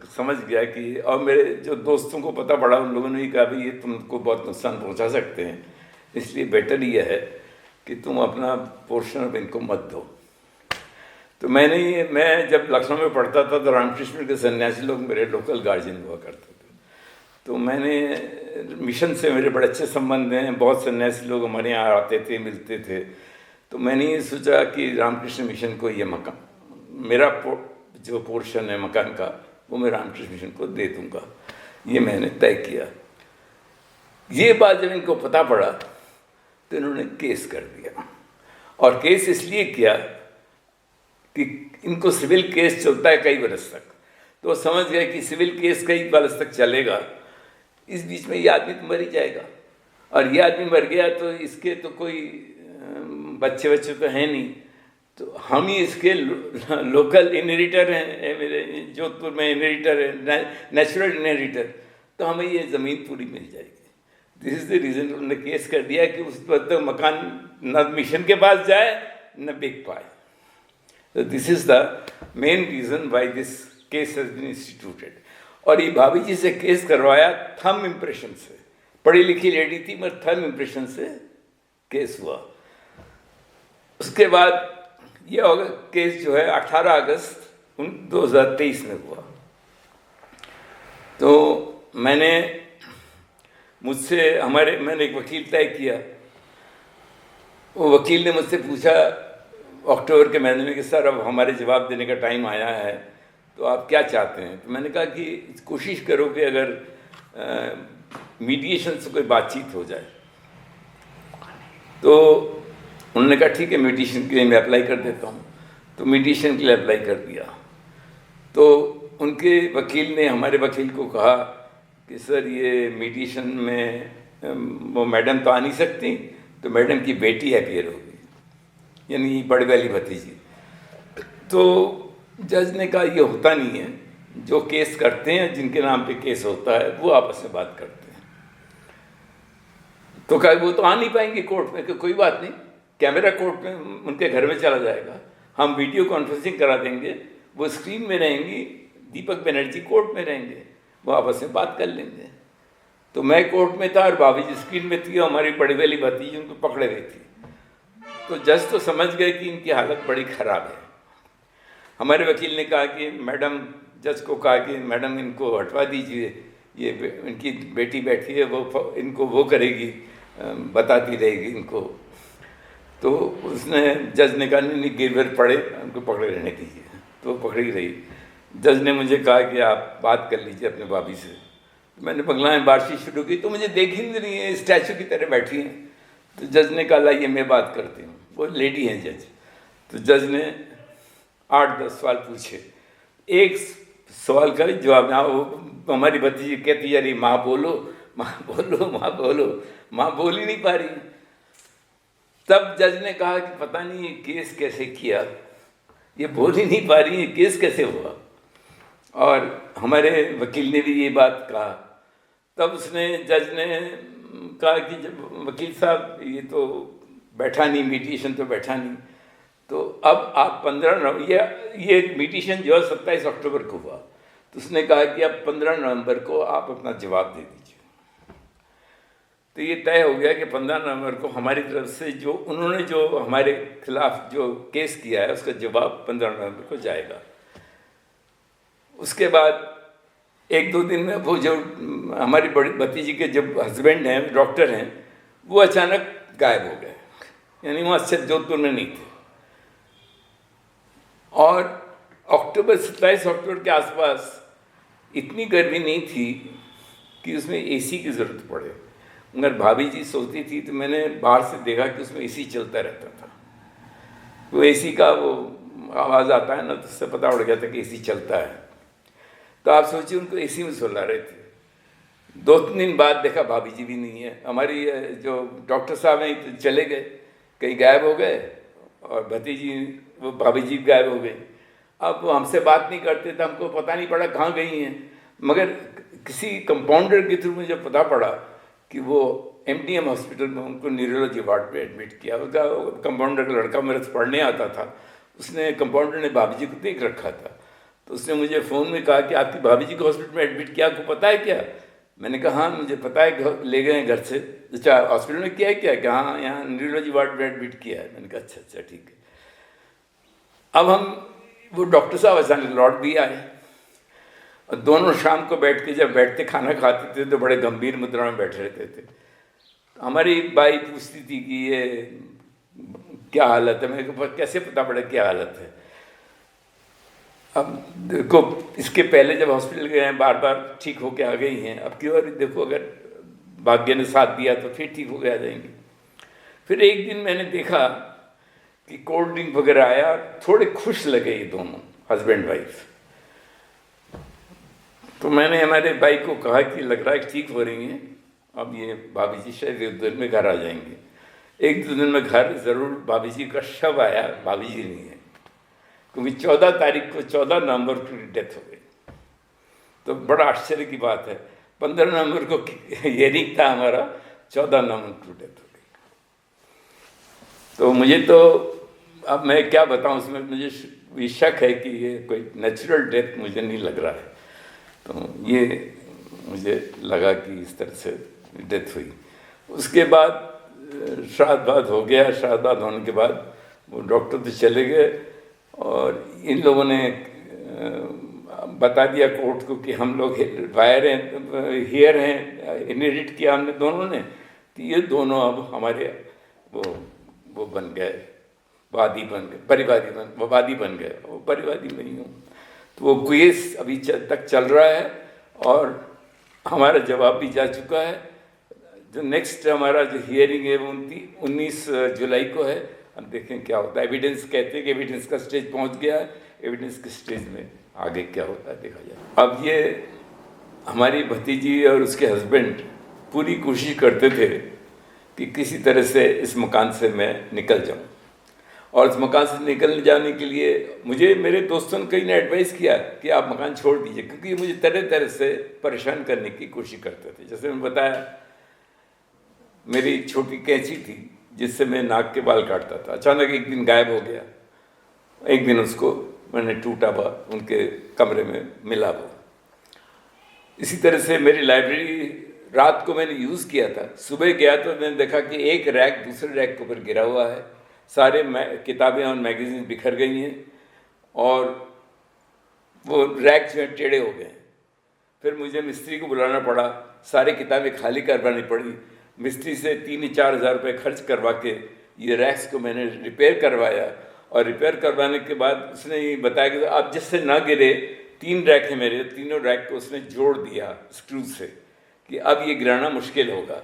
समझ गया कि, और मेरे जो दोस्तों को पता पड़ा उन लोगों ने भी कहा भाई ये तुमको बहुत नुकसान पहुंचा सकते हैं, इसलिए बेटर ये है कि तुम अपना पोर्शन ऑफ इनको मत दो। तो मैं जब लखनऊ में पढ़ता था तो रामकृष्ण के सन्यासी लोग मेरे लोकल गार्जियन हुआ करते थे। तो मैंने मिशन से मेरे बड़े अच्छे संबंध हैं, बहुत सन्यासी लोग हमारे यहाँ आते थे, मिलते थे। तो मैंने ये सोचा कि रामकृष्ण मिशन को ये मकान, मेरा जो पोर्शन है मकान का, वो मैं रामकृष्ण मिशन को दे दूँगा। ये मैंने तय किया। ये बात जब इनको पता पड़ा तो इन्होंने केस कर दिया। और केस इसलिए किया कि इनको सिविल केस चलता है कई बरस तक, तो समझ गए कि सिविल केस कई बरस तक चलेगा, इस बीच में ये आदमी तो मर ही जाएगा। और ये आदमी मर गया तो इसके तो कोई बच्चे तो हैं नहीं, तो हम ही इसके लोकल इनहेरिटर हैं, मेरे जोधपुर में इनहेरिटर है, नेचुरल इनहेरिटर, तो हमें ये ज़मीन पूरी मिल जाएगी। दिस इज़ द रीज़न उन्होंने केस कर दिया कि उस पर तो मकान न मिशन के पास जाए न बिक पाए। तो this is the main reason why this case has been instituted. और ये भाभी जी से केस करवाया थंब इम्प्रेशन से, पढ़ी लिखी लेडी थी मगर थंब इम्प्रेशन से केस हुआ। उसके बाद ये केस जो है 18 अगस्त 2023 में हुआ। तो मैंने एक वकील तय किया। वो वकील ने मुझसे पूछा अक्टूबर के महीने में कि सर अब हमारे जवाब देने का टाइम आया है, तो आप क्या चाहते हैं। तो मैंने कहा कि कोशिश करो कि अगर मीडिएशन से कोई बातचीत हो जाए। तो उन्होंने कहा ठीक है, मीडिएशन के लिए मैं अप्लाई कर देता हूँ। तो मीडिएशन के लिए अप्लाई कर दिया। तो उनके वकील ने हमारे वकील को कहा कि सर ये मीडिएशन में वो मैडम तो आ नहीं सकती, तो मैडम की बेटी अपीयर होगी, यानी बड़ी वाली भतीजी। तो जज ने कहा ये होता नहीं है, जो केस करते हैं जिनके नाम पे केस होता है वो आपस में बात करते हैं। तो कहा वो तो आ नहीं पाएंगे कोर्ट में। कोई बात नहीं, कैमरा कोर्ट में उनके घर में चला जाएगा, हम वीडियो कॉन्फ्रेंसिंग करा देंगे, वो स्क्रीन में रहेंगी, दीपक बनर्जी कोर्ट में रहेंगे, वो आपस में बात कर लेंगे। तो मैं कोर्ट में था और भाभी जी स्क्रीन में थी, और हमारी बड़ी वाली भतीजी उनको पकड़े हुई थी। तो जज तो समझ गए कि इनकी हालत बड़ी ख़राब है। हमारे वकील ने कहा कि मैडम, जज को कहा कि मैडम इनको हटवा दीजिए, ये इनकी बेटी बैठी है, वो इनको वो करेगी, बताती रहेगी इनको। तो उसने, जज ने कहा नहीं गिरवर पड़े, उनको पकड़े रहने दीजिए। तो पकड़ी रही। जज ने मुझे कहा कि आप बात कर लीजिए अपने भाभी से। तो मैंने बंगला में बातचीत शुरू की, तो मुझे देख ही नहीं रही है, स्टैचू की तरह बैठी हैं। तो जज ने कहा लाइए मैं बात करती हूँ, वो लेडी हैं जज। तो जज ने 8-10 सवाल पूछे। एक सवाल का जवाब ना, वो हमारी भतीजी कहती जा रही माँ बोलो माँ बोलो माँ बोलो, माँ बोल ही नहीं पा रही। तब जज ने कहा कि पता नहीं ये केस कैसे किया, ये बोल ही नहीं पा रही है, केस कैसे हुआ। और हमारे वकील ने भी ये बात कहा। तब जज ने कहा कि जब वकील साहब ये तो बैठा नहीं, मीडिएशन तो बैठा नहीं, तो अब आप 15 ये मीडिएशन जो है 27 अक्टूबर को हुआ। तो उसने कहा कि अब 15 नवंबर को आप अपना जवाब दे दीजिए। तो ये तय हो गया कि 15 नवंबर को हमारी तरफ से जो उन्होंने जो हमारे खिलाफ जो केस किया है उसका जवाब 15 नवंबर को जाएगा। उसके बाद एक दो दिन में वो जो हमारी बड़ी भतीजी के जो हस्बैंड हैं, डॉक्टर हैं, वो अचानक गायब हो गए, यानी वहाँ से जोधपुर में नहीं थे। और 27 अक्टूबर के आसपास इतनी गर्मी नहीं थी कि उसमें एसी की ज़रूरत पड़े, मगर भाभी जी सोती थी तो मैंने बाहर से देखा कि उसमें एसी चलता रहता था। वो एसी का वो आवाज़ आता है ना, तो उससे पता उड़ गया था कि एसी चलता है। तो आप सोचिए उनको एसी में सुला रहे थे। 2-3 दिन बाद देखा भाभी जी भी नहीं है। हमारी जो डॉक्टर साहब हैं तो चले गए, कहीं गायब हो गए, और भतीजी वो भाभी जी गायब हो गई। अब वो हमसे बात नहीं करते थे, हमको पता नहीं पड़ा कहाँ गई हैं। मगर किसी कंपाउंडर के थ्रू मुझे पता पड़ा कि वो MDM हॉस्पिटल में उनको न्यूरोलॉजी वार्ड पे एडमिट किया। उसका कंपाउंडर का लड़का मेरे से पढ़ने आता था, उसने कंपाउंडर ने भाभी जी को देख रखा था। तो उसने मुझे फ़ोन में कहा कि आपकी भाभी जी को हॉस्पिटल में एडमिट किया, आपको पता है क्या? मैंने कहा हाँ मुझे पता है, ले गए हैं घर से। अच्छा हॉस्पिटल में किया है क्या? कि हाँ यहाँ न्यूरोलॉजी वार्ड में एडमिट किया है। मैंने कहा अच्छा अच्छा ठीक है। अब हम वो डॉक्टर साहब अचानक लौट भी आए, और दोनों शाम को बैठ के जब बैठते खाना खाते थे तो बड़े गंभीर मुद्रा में बैठे रहते थे। हमारी बाई पूछती थी कि ये क्या हालत है। मेरे को कैसे पता पड़ा क्या हालत है? अब देखो इसके पहले जब हॉस्पिटल गए हैं बार बार ठीक होके आ गई हैं, अब की बार देखो अगर भाग्य ने साथ दिया तो फिर ठीक होके आ जाएंगी। फिर एक दिन मैंने देखा कि कोल्ड ड्रिंक वगैरह आया, थोड़े खुश लगे ये दोनों हस्बैंड वाइफ। तो मैंने हमारे भाई को कहा कि लग रहा है ठीक हो रही हैं, अब ये भाभी जी शायद 1 दिन में घर आ जाएंगे। 1-2 दिन में घर ज़रूर भाभी जी का शव आया, भाभी जी नहीं है, क्योंकि 14 तारीख को 14 नवंबर को डेथ हो गई। तो बड़ा आश्चर्य की बात है, 15 नवंबर को हियरिंग था हमारा, 14 नवंबर को डेथ हो गई। तो मुझे तो अब मैं क्या बताऊं, उसमें मुझे शक है कि ये कोई नेचुरल डेथ मुझे नहीं लग रहा है। तो ये मुझे लगा कि इस तरह से डेथ हुई। उसके बाद श्राद्ध हो गया। श्राद्ध होने के बाद वो डॉक्टर तो चले गए, और इन लोगों ने बता दिया कोर्ट को कि हम लोग वायर हैं, हेयर हैं, इनहेरिट किया हमने दोनों ने। तो ये दोनों अब हमारे वो बन गए, वादी बन गए, वादी बन गए। वो परिवादी नहीं हूँ। तो वो केस अभी तक चल रहा है, और हमारा जवाब भी जा चुका है। जो नेक्स्ट हमारा जो हियरिंग है वो 19 जुलाई को है। अब देखें क्या होता है। एविडेंस कहते हैं कि एविडेंस का स्टेज पहुंच गया है, एविडेंस के स्टेज में आगे क्या होता है देखा जाए। अब ये हमारी भतीजी और उसके हस्बैंड पूरी कोशिश करते थे कि किसी तरह से इस मकान से मैं निकल जाऊं, और इस मकान से निकल जाने के लिए मुझे मेरे दोस्तों ने कई ने एडवाइस किया कि आप मकान छोड़ दीजिए, क्योंकि मुझे तरह तरह से परेशान करने की कोशिश करते थे। जैसे मैं बताया, मेरी छोटी कैंची थी जिससे मैं नाक के बाल काटता था, अचानक एक दिन गायब हो गया। एक दिन उसको मैंने टूटा हुआ उनके कमरे में मिला वो। इसी तरह से मेरी लाइब्रेरी रात को मैंने यूज़ किया था, सुबह गया तो मैंने देखा कि एक रैक दूसरे रैक के ऊपर गिरा हुआ है, सारे किताबें और मैगज़ीन बिखर गई हैं, और वो रैक जो है टेढ़े हो गए। फिर मुझे मिस्त्री को बुलाना पड़ा, सारी किताबें खाली करवानी पड़ी। मिस्त्री से 3-4 हज़ार रुपये खर्च करवा के ये रैक्स को मैंने रिपेयर करवाया, और रिपेयर करवाने के बाद उसने ये बताया कि आप जिससे ना गिरे, 3 रैक है मेरे, तीनों रैक को उसने जोड़ दिया स्क्रू से, कि अब ये गिराना मुश्किल होगा,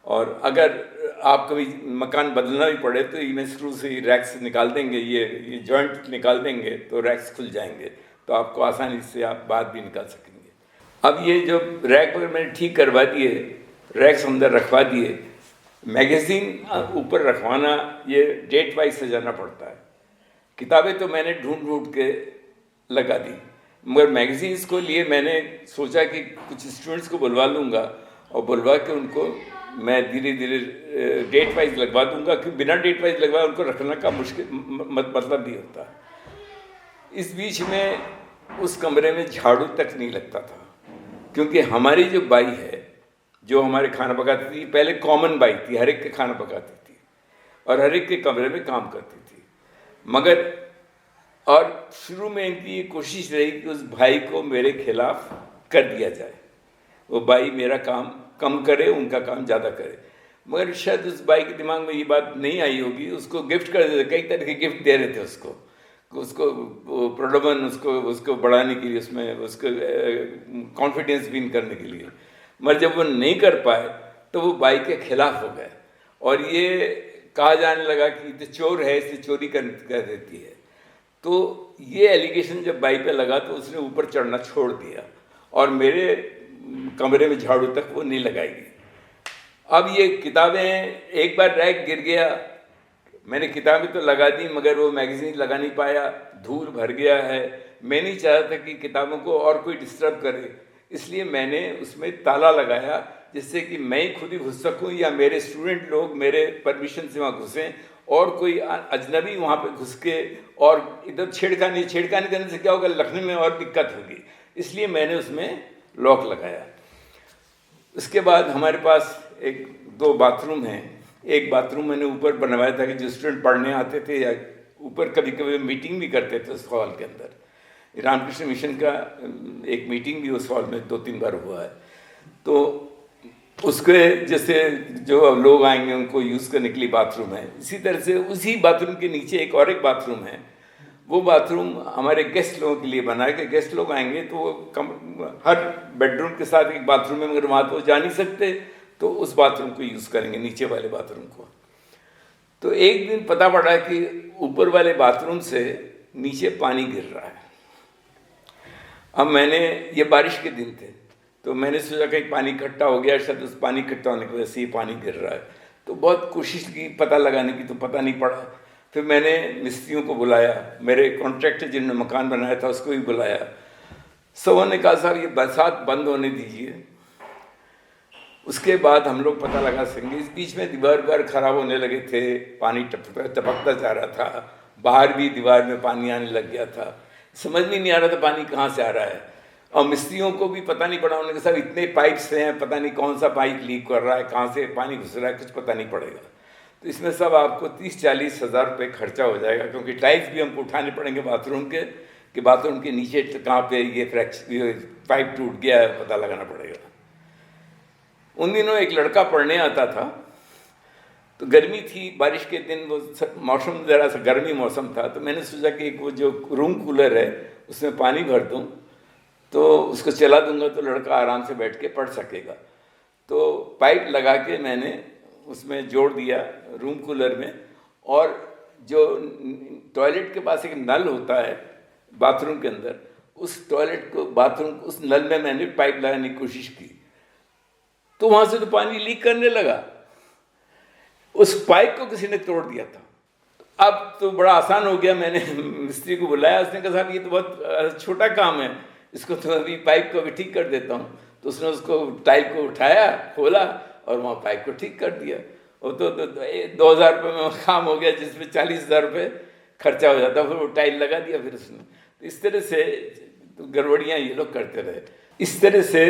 और अगर आप कभी मकान बदलना भी पड़े तो इन्हें स्क्रू से रैक से निकाल देंगे, ये जॉइंट निकाल देंगे तो रैक्स खुल जाएंगे, तो आपको आसानी से आप बात भी निकाल सकेंगे। अब ये जो रैक वगैरह मैंने ठीक करवा दिए, रैक्स अंदर रखवा दिए। मैगज़ीन ऊपर रखवाना ये डेट वाइज सजाना पड़ता है। किताबें तो मैंने ढूंढ ढूंढ के लगा दी, मगर मैगज़ीन्स को लिए मैंने सोचा कि कुछ स्टूडेंट्स को बुलवा लूँगा, और बुलवा के उनको मैं धीरे धीरे डेट वाइज लगवा दूंगा, कि बिना डेट वाइज लगवाए उनको रखने का मुश्किल मतलब नहीं होता। इस बीच में उस कमरे में झाड़ू तक नहीं लगता था, क्योंकि हमारी जो बाई है जो हमारे खाना पकाती थी। पहले कॉमन बाई थी, हर एक के खाना पकाती थी और हर एक के कमरे में काम करती थी। मगर और शुरू में इनकी ये कोशिश रही कि उस भाई को मेरे खिलाफ कर दिया जाए, वो भाई मेरा काम कम करे, उनका काम ज़्यादा करे। मगर शायद उस भाई के दिमाग में ये बात नहीं आई होगी, उसको गिफ्ट कर देते, कई तरह के गिफ्ट दे रहे थे उसको प्रलोभन, उसको बढ़ाने के लिए, उसमें उसको कॉन्फिडेंस बिन करने के लिए। मगर जब वो नहीं कर पाए तो वो भाई के खिलाफ हो गए और ये कहा जाने लगा कि तो चोर है, इसलिए चोरी कर देती है। तो ये एलिगेशन जब बाई पे लगा तो उसने ऊपर चढ़ना छोड़ दिया और मेरे कमरे में झाड़ू तक वो नहीं लगाएगी। अब ये किताबें, एक बार रैक गिर गया, मैंने किताबें तो लगा दी मगर वो मैगज़ीन लगा नहीं पाया, धूल भर गया है। मैं नहीं चाहता कि किताबों को और कोई डिस्टर्ब करे, इसलिए मैंने उसमें ताला लगाया जिससे कि मैं ही खुद ही घुस सकूँ या मेरे स्टूडेंट लोग मेरे परमिशन से वहाँ घुसें और कोई अजनबी वहाँ पे घुस के और इधर छेड़खानी करने से क्या होगा, लखनऊ में और दिक्कत होगी। इसलिए मैंने उसमें लॉक लगाया। उसके बाद हमारे पास एक 2 बाथरूम हैं। एक बाथरूम मैंने ऊपर बनवाया था कि जो स्टूडेंट पढ़ने आते थे या ऊपर कभी कभी मीटिंग भी करते थे उस हॉल के अंदर। रामकृष्ण मिशन का एक मीटिंग भी उस हॉल में 2-3 बार हुआ है। तो उसके जैसे जो लोग आएंगे उनको यूज़ करने के लिए बाथरूम है। इसी तरह से उसी बाथरूम के नीचे एक बाथरूम है। वो बाथरूम हमारे गेस्ट लोगों के लिए बना है कि गेस्ट लोग आएंगे तो हर बेडरूम के साथ एक बाथरूम है, मगर वहाँ तो जा नहीं सकते तो उस बाथरूम को यूज़ करेंगे, नीचे वाले बाथरूम को। तो एक दिन पता पड़ा कि ऊपर वाले बाथरूम से नीचे पानी गिर रहा है। अब ये बारिश के दिन थे तो मैंने सोचा कहीं पानी इकट्ठा हो गया, शायद उस पानी इकट्ठा होने की वजह से ये पानी गिर रहा है। तो बहुत कोशिश की पता लगाने की, तो पता नहीं पड़ा। फिर मैंने मिस्त्रियों को बुलाया, मेरे कॉन्ट्रैक्टर जिन्होंने मकान बनाया था उसको भी बुलाया। सब ने कहा साहब ये बरसात बंद होने दीजिए। उसके बाद हम लोग पता लगा सकेंगे। इस बीच में दीवार खराब होने लगे थे, पानी टपकता जा रहा था, बाहर भी दीवार में पानी आने लग गया था। समझ में नहीं आ रहा था पानी कहाँ से आ रहा है। और मिस्त्रियों को भी पता नहीं पड़ा, उन्होंने कहा साहब इतने पाइप्स हैं, पता नहीं कौन सा पाइप लीक कर रहा है, कहाँ से पानी घुस रहा है, कुछ पता नहीं पड़ेगा। तो इसमें सब आपको 30-40 हज़ार रुपये खर्चा हो जाएगा, क्योंकि टाइल्स भी हमको उठाने पड़ेंगे बाथरूम के, कि बाथरूम के नीचे कहाँ पे ये पाइप टूट गया है, पता लगाना पड़ेगा। उन दिनों एक लड़का पढ़ने आता था, तो गर्मी थी, बारिश के दिन, वो मौसम ज़रा सा गर्मी मौसम था। तो मैंने सोचा कि एक वो जो रूम कूलर है उसमें पानी भर दूँ तो उसको चला दूंगा तो लड़का आराम से बैठ के पढ़ सकेगा। तो पाइप लगा के मैंने उसमें जोड़ दिया रूम कूलर में, और जो टॉयलेट के पास एक नल होता है बाथरूम के अंदर, उस टॉयलेट को उस नल में मैंने पाइप लगाने की कोशिश की, तो वहाँ से तो पानी लीक करने लगा। उस पाइप को किसी ने तोड़ दिया था। अब तो बड़ा आसान हो गया, मैंने मिस्त्री को बुलाया, उसने कहा साहब ये तो बहुत छोटा काम है, इसको तो अभी पाइप को भी ठीक कर देता हूँ। तो उसने उसको टाइल को उठाया, खोला और वहाँ पाइप को ठीक कर दिया। वो तो 2,000 रुपये में काम हो गया, जिसमें 40,000 रुपये खर्चा हो जाता। फिर वो टाइल लगा दिया फिर उसने। तो इस तरह से तो गड़बड़ियाँ ये लोग करते रहे। इस तरह से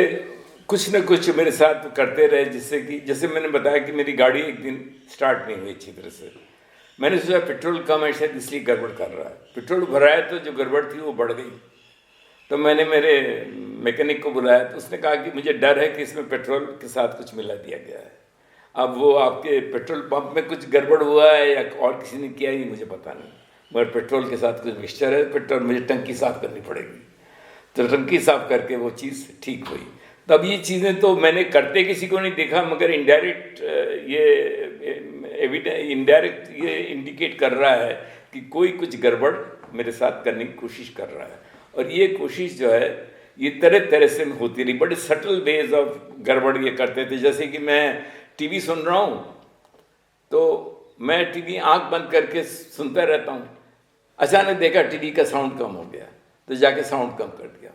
कुछ न कुछ मेरे साथ करते रहे, जिससे कि जैसे मैंने बताया कि मेरी गाड़ी एक दिन स्टार्ट नहीं हुई अच्छी तरह से। मैंने सोचा पेट्रोल कम है शायद, इसलिए गड़बड़ कर रहा है। पेट्रोल भराया तो जो गड़बड़ थी वो बढ़ गई। तो मैंने मेरे मैकेनिक को बुलाया, तो उसने कहा कि मुझे डर है कि इसमें पेट्रोल के साथ कुछ मिला दिया गया है। अब वो आपके पेट्रोल पंप में कुछ गड़बड़ हुआ है या और किसी ने किया ही मुझे पता नहीं, मगर पेट्रोल के साथ कुछ मिक्सचर है। पेट्रोल मुझे टंकी साफ़ करनी पड़ेगी। तो टंकी साफ़ करके वो चीज़ ठीक हुई। तब ये चीज़ें तो मैंने करते किसी को नहीं देखा, मगर इनडायरेक्ट ये इंडिकेट कर रहा है कि कोई कुछ गड़बड़ मेरे साथ करने की कोशिश कर रहा है। और ये कोशिश जो है ये तरह तरह से होती रही, बड़े सटल वेज ऑफ गड़बड़ ये करते थे। जैसे कि मैं टीवी सुन रहा हूँ तो मैं टीवी आंख बंद करके सुनता रहता हूँ, अचानक देखा टीवी का साउंड कम हो गया तो जाके साउंड कम कर दिया।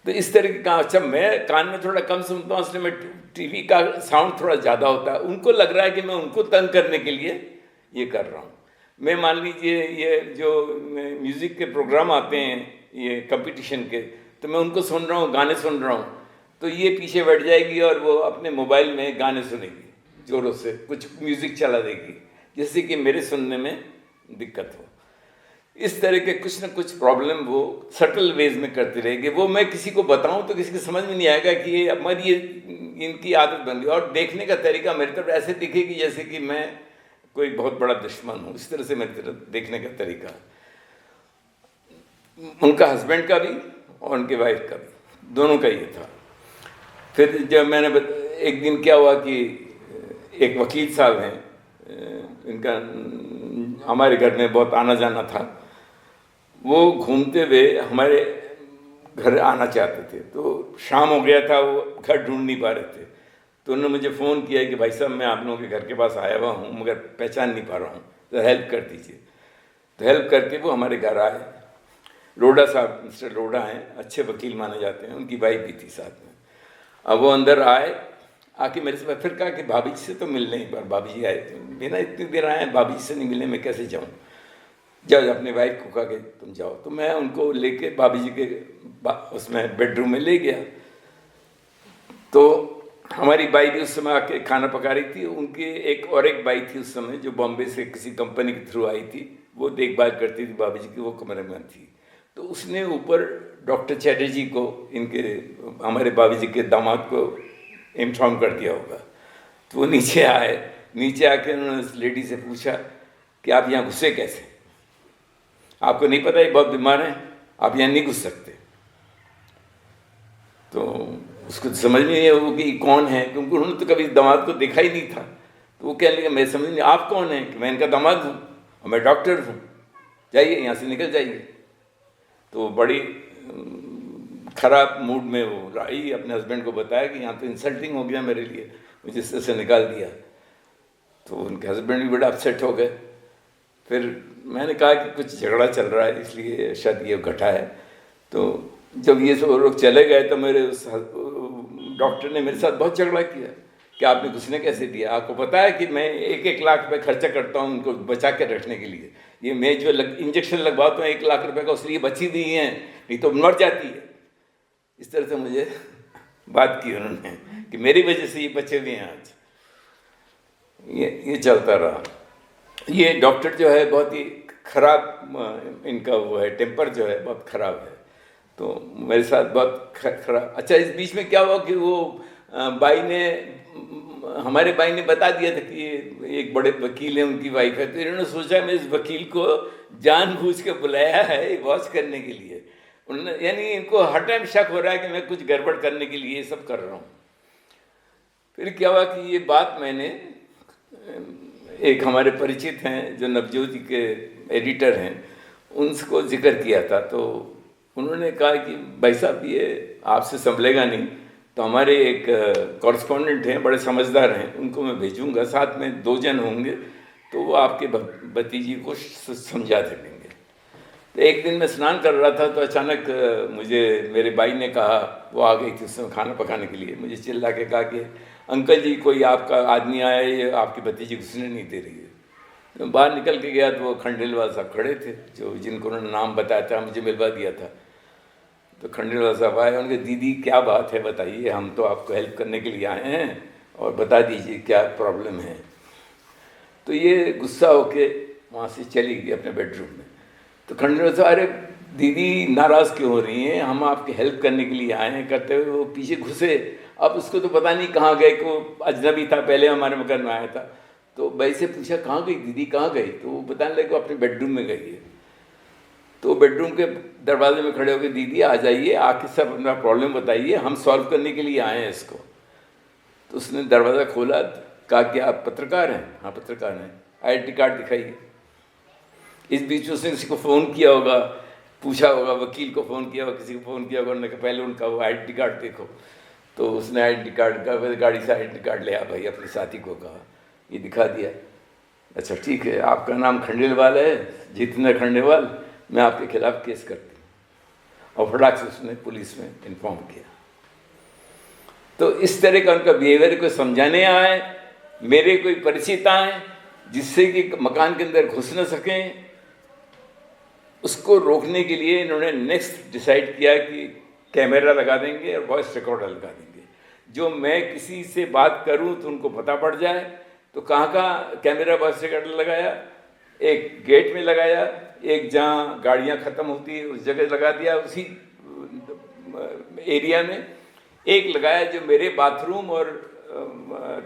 तो इस तरह की अच्छा मैं कान में थोड़ा कम सुनता हूँ, इसलिए मैं टीवी का साउंड थोड़ा ज़्यादा होता है। उनको लग रहा है कि मैं उनको तंग करने के लिए ये कर रहा हूँ। मैं मान लीजिए ये जो म्यूज़िक के प्रोग्राम आते हैं ये कंपटीशन के, तो मैं उनको सुन रहा हूँ, गाने सुन रहा हूँ, तो ये पीछे बैठ जाएगी और वो अपने मोबाइल में गाने सुनेगी, ज़ोरों से कुछ म्यूज़िक चला देगी, जिससे कि मेरे सुनने में दिक्कत हो। इस तरह के कुछ न कुछ प्रॉब्लम वो सटल वेज में करती रहेगी। वो मैं किसी को बताऊं तो किसी को समझ में नहीं आएगा कि ये हमारी ये इनकी आदत बन गई। और देखने का तरीका मेरी तरफ ऐसे दिखेगी जैसे कि मैं कोई बहुत बड़ा दुश्मन हूँ, इस तरह से मेरी तरफ देखने का तरीका। उनका हस्बैंड का भी और उनके वाइफ का भी, दोनों का ये था। फिर जब मैंने एक दिन क्या हुआ कि एक वकील साहब हैं, इनका हमारे घर में बहुत आना जाना था, वो घूमते हुए हमारे घर आना चाहते थे। तो शाम हो गया था, वो घर ढूंढ नहीं पा रहे थे। तो उन्होंने मुझे फ़ोन किया कि भाई साहब मैं आप लोगों के घर के पास आया हुआ हूँ, मगर पहचान नहीं पा रहा हूँ, तो हेल्प कर दीजिए। तो हेल्प करके वो हमारे घर आए। लोढ़ा साहब, मिस्टर लोढ़ा हैं, अच्छे वकील माने जाते हैं, उनकी वाइफ भी थी साथ में। अब वो अंदर आए, आके मेरे से फिर कहा कि भाभी जी से तो मिलने एक बार भाभी जी आए, बिना इतनी देर आए भाभी जी से नहीं मिलने, मैं कैसे जाऊँ? जाओ अपने वाइफ को कहा कि तुम जाओ। तो मैं उनको लेके भाभी जी के उसमें बेडरूम में ले गया। तो हमारी बाई भी उस समय आके खाना पका रही थी। उनकी एक बाई थी उस समय, जो बॉम्बे से किसी कंपनी के थ्रू आई थी, वो देखभाल करती थी भाभी जी की, वो कमरे में थी। तो उसने ऊपर डॉक्टर चैटर्जी को, इनके हमारे भाभी जी के दामाद को इन्फॉर्म कर दिया होगा। तो वो नीचे आए, नीचे आके उन्होंने उस लेडी से पूछा कि आप यहाँ घुसे कैसे? आपको नहीं पता ये बहुत बीमार हैं, आप यहाँ नहीं घुस सकते। तो उसको समझ में नहीं आया वो कि कौन है, क्योंकि उन्होंने तो कभी दामाद को देखा ही नहीं था। तो वो कहने लगे मैं समझ नहीं, आप कौन हैं? कि मैं इनका दामाद हूँ और मैं डॉक्टर हूँ, जाइए यहाँ से निकल जाइए। तो बड़ी ख़राब मूड में वो आई, अपने हस्बैंड को बताया कि यहाँ तो इंसल्टिंग हो गया मेरे लिए, मुझे इस तरह से निकाल दिया। तो उनके हस्बैंड भी बड़ा अपसेट हो गए। फिर मैंने कहा कि कुछ झगड़ा चल रहा है इसलिए शायद ये घटा है। तो जब ये सब लोग चले गए तो मेरे उस डॉक्टर ने मेरे साथ बहुत झगड़ा किया कि आपने घुसने कैसे दिया? आपको पता है कि मैं 1-1 लाख रुपये खर्चा करता हूँ उनको बचा के रखने के लिए। ये मैं जो इंजेक्शन लगवाता हूँ 1 लाख रुपये का, उसलिए बची दी हैं, नहीं तो मर जाती है। इस तरह से मुझे बात की उन्होंने कि मेरी वजह से ये बचे हुए हैं आज। ये चलता रहा। ये डॉक्टर जो है बहुत ही ख़राब, इनका वो है टेम्पर जो है बहुत ख़राब है। तो मेरे साथ बहुत खराब। अच्छा, इस बीच में क्या हुआ कि वो हमारे भाई ने बता दिया था कि एक बड़े वकील हैं, उनकी वाइफ है। तो इन्होंने सोचा मैं इस वकील को जानबूझ के बुलाया है वॉच करने के लिए। उन्होंने, यानी इनको हर टाइम शक हो रहा है कि मैं कुछ गड़बड़ करने के लिए ये सब कर रहा हूँ। फिर क्या हुआ कि ये बात मैंने एक हमारे परिचित हैं जो नवज्योति के एडिटर हैं, उनको जिक्र किया था। तो उन्होंने कहा कि भाई साहब ये आपसे संभलेगा नहीं, तो हमारे एक कॉरेस्पॉन्डेंट हैं, बड़े समझदार हैं, उनको मैं भेजूंगा, साथ में 2 जन होंगे, तो वो आपके भतीजी को समझा देंगे। तो एक दिन मैं स्नान कर रहा था तो अचानक मुझे मेरे भाई ने कहा, वो आ गई थी उस समय खाना पकाने के लिए, मुझे चिल्ला के कहा कि अंकल जी कोई आपका आदमी आया है, ये आपकी भतीजी घुसने नहीं दे रही है। तो बाहर निकल के गया तो वो खंडेलवाल साहब खड़े थे, जो जिनको उन्होंने नाम बताया था, मुझे मिलवा दिया था। तो खंडेलवाल साहब आए, उनके दीदी क्या बात है बताइए, हम तो आपको हेल्प करने के लिए आए हैं और बता दीजिए क्या प्रॉब्लम है। तो ये गुस्सा होके वहाँ से चली गई अपने बेडरूम में। तो खंडेलवाल साहब, अरे दीदी नाराज़ क्यों हो रही हैं, हम आपकी हेल्प करने के लिए आए हैं, करते हुए वो पीछे घुसे। अब उसको तो पता नहीं कहाँ गए, को अजनबी था, पहले हमारे मकान में आया था। तो भाई से पूछा कहाँ गई दीदी, कहाँ गई? तो वो बताने लगे अपने बेडरूम में गई है। तो बेडरूम के दरवाजे में खड़े होकर, दीदी आ जाइए, आके सब अपना प्रॉब्लम बताइए, हम सॉल्व करने के लिए आए हैं इसको। तो उसने दरवाज़ा खोला, कहा कि आप पत्रकार हैं? हाँ पत्रकार हैं। आईडेंटिटी कार्ड दिखाइए। इस बीच उसने किसी को फ़ोन किया होगा, पूछा होगा, वकील को फ़ोन किया होगा, किसी को फ़ोन किया होगा, उन्होंने कहा पहले उनका वो आईडेंटिटी कार्ड देखो। तो उसने आईडेंटिटी कार्ड का गाड़ी से आईडेंटिटी कार्ड ले आ भाई, अपने साथी को कहा, ये दिखा दिया। अच्छा ठीक है, आपका नाम खंडेलवाल है, जितेंद्र खंडेलवाल, मैं आपके खिलाफ केस करती हूँ। और फटाक से उसने पुलिस में इन्फॉर्म किया। तो इस तरह का उनका बिहेवियर को समझाने आए, मेरे कोई परिचित आए जिससे कि मकान के अंदर घुस न सकें, उसको रोकने के लिए इन्होंने नेक्स्ट डिसाइड किया कि कैमरा लगा देंगे और वॉइस रिकॉर्डर लगा देंगे। जो मैं किसी से बात करूं तो उनको पता पड़ जाए। तो कहाँ कहाँ कैमरा बस रिकॉर्डर लगाया, एक गेट में लगाया, एक जहाँ गाड़ियाँ ख़त्म होती है उस जगह लगा दिया उसी एरिया में, एक लगाया जो मेरे बाथरूम और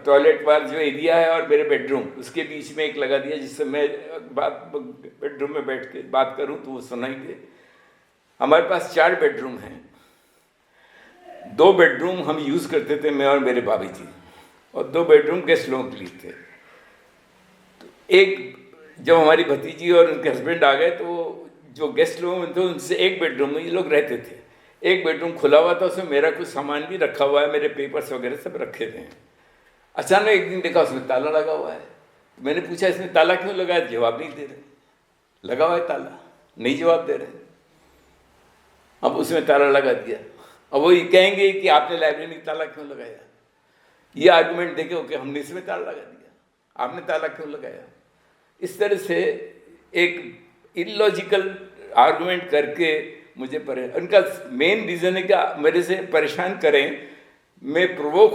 टॉयलेट वाला जो एरिया है और मेरे बेडरूम उसके बीच में एक लगा दिया, जिससे मैं बेडरूम में बैठ के बात करूं तो वो सुनाई दे। हमारे पास 4 बेडरूम हैं, 2 बेडरूम हम यूज़ करते थे मैं और मेरे भाभी जी, और 2 बेडरूम गेस्ट लोगों के लिए थे। तो एक जब हमारी भतीजी और उनके हस्बैंड आ गए तो जो गेस्ट लोग थे उनसे एक बेडरूम में ये लोग रहते थे, एक बेडरूम खुला हुआ था, उसमें मेरा कुछ सामान भी रखा हुआ है, मेरे पेपर्स वगैरह सब रखे थे। अचानक एक दिन देखा उसमें ताला लगा हुआ है। मैंने पूछा इसमें ताला क्यों लगा है, जवाब नहीं दे रहे, लगा हुआ है ताला, नहीं जवाब दे रहे। अब उसमें ताला लगा दिया, अब वो ये कहेंगे कि आपने लाइब्रेरी में ताला क्यों लगाया, ये आर्गूमेंट देखे ओके हमने इसमें ताला लगा दिया, आपने ताला क्यों लगाया। इस तरह से एक इलॉजिकल आर्गूमेंट करके मुझे उनका मेन रीज़न है कि मेरे से परेशान करें, मैं प्रोवोक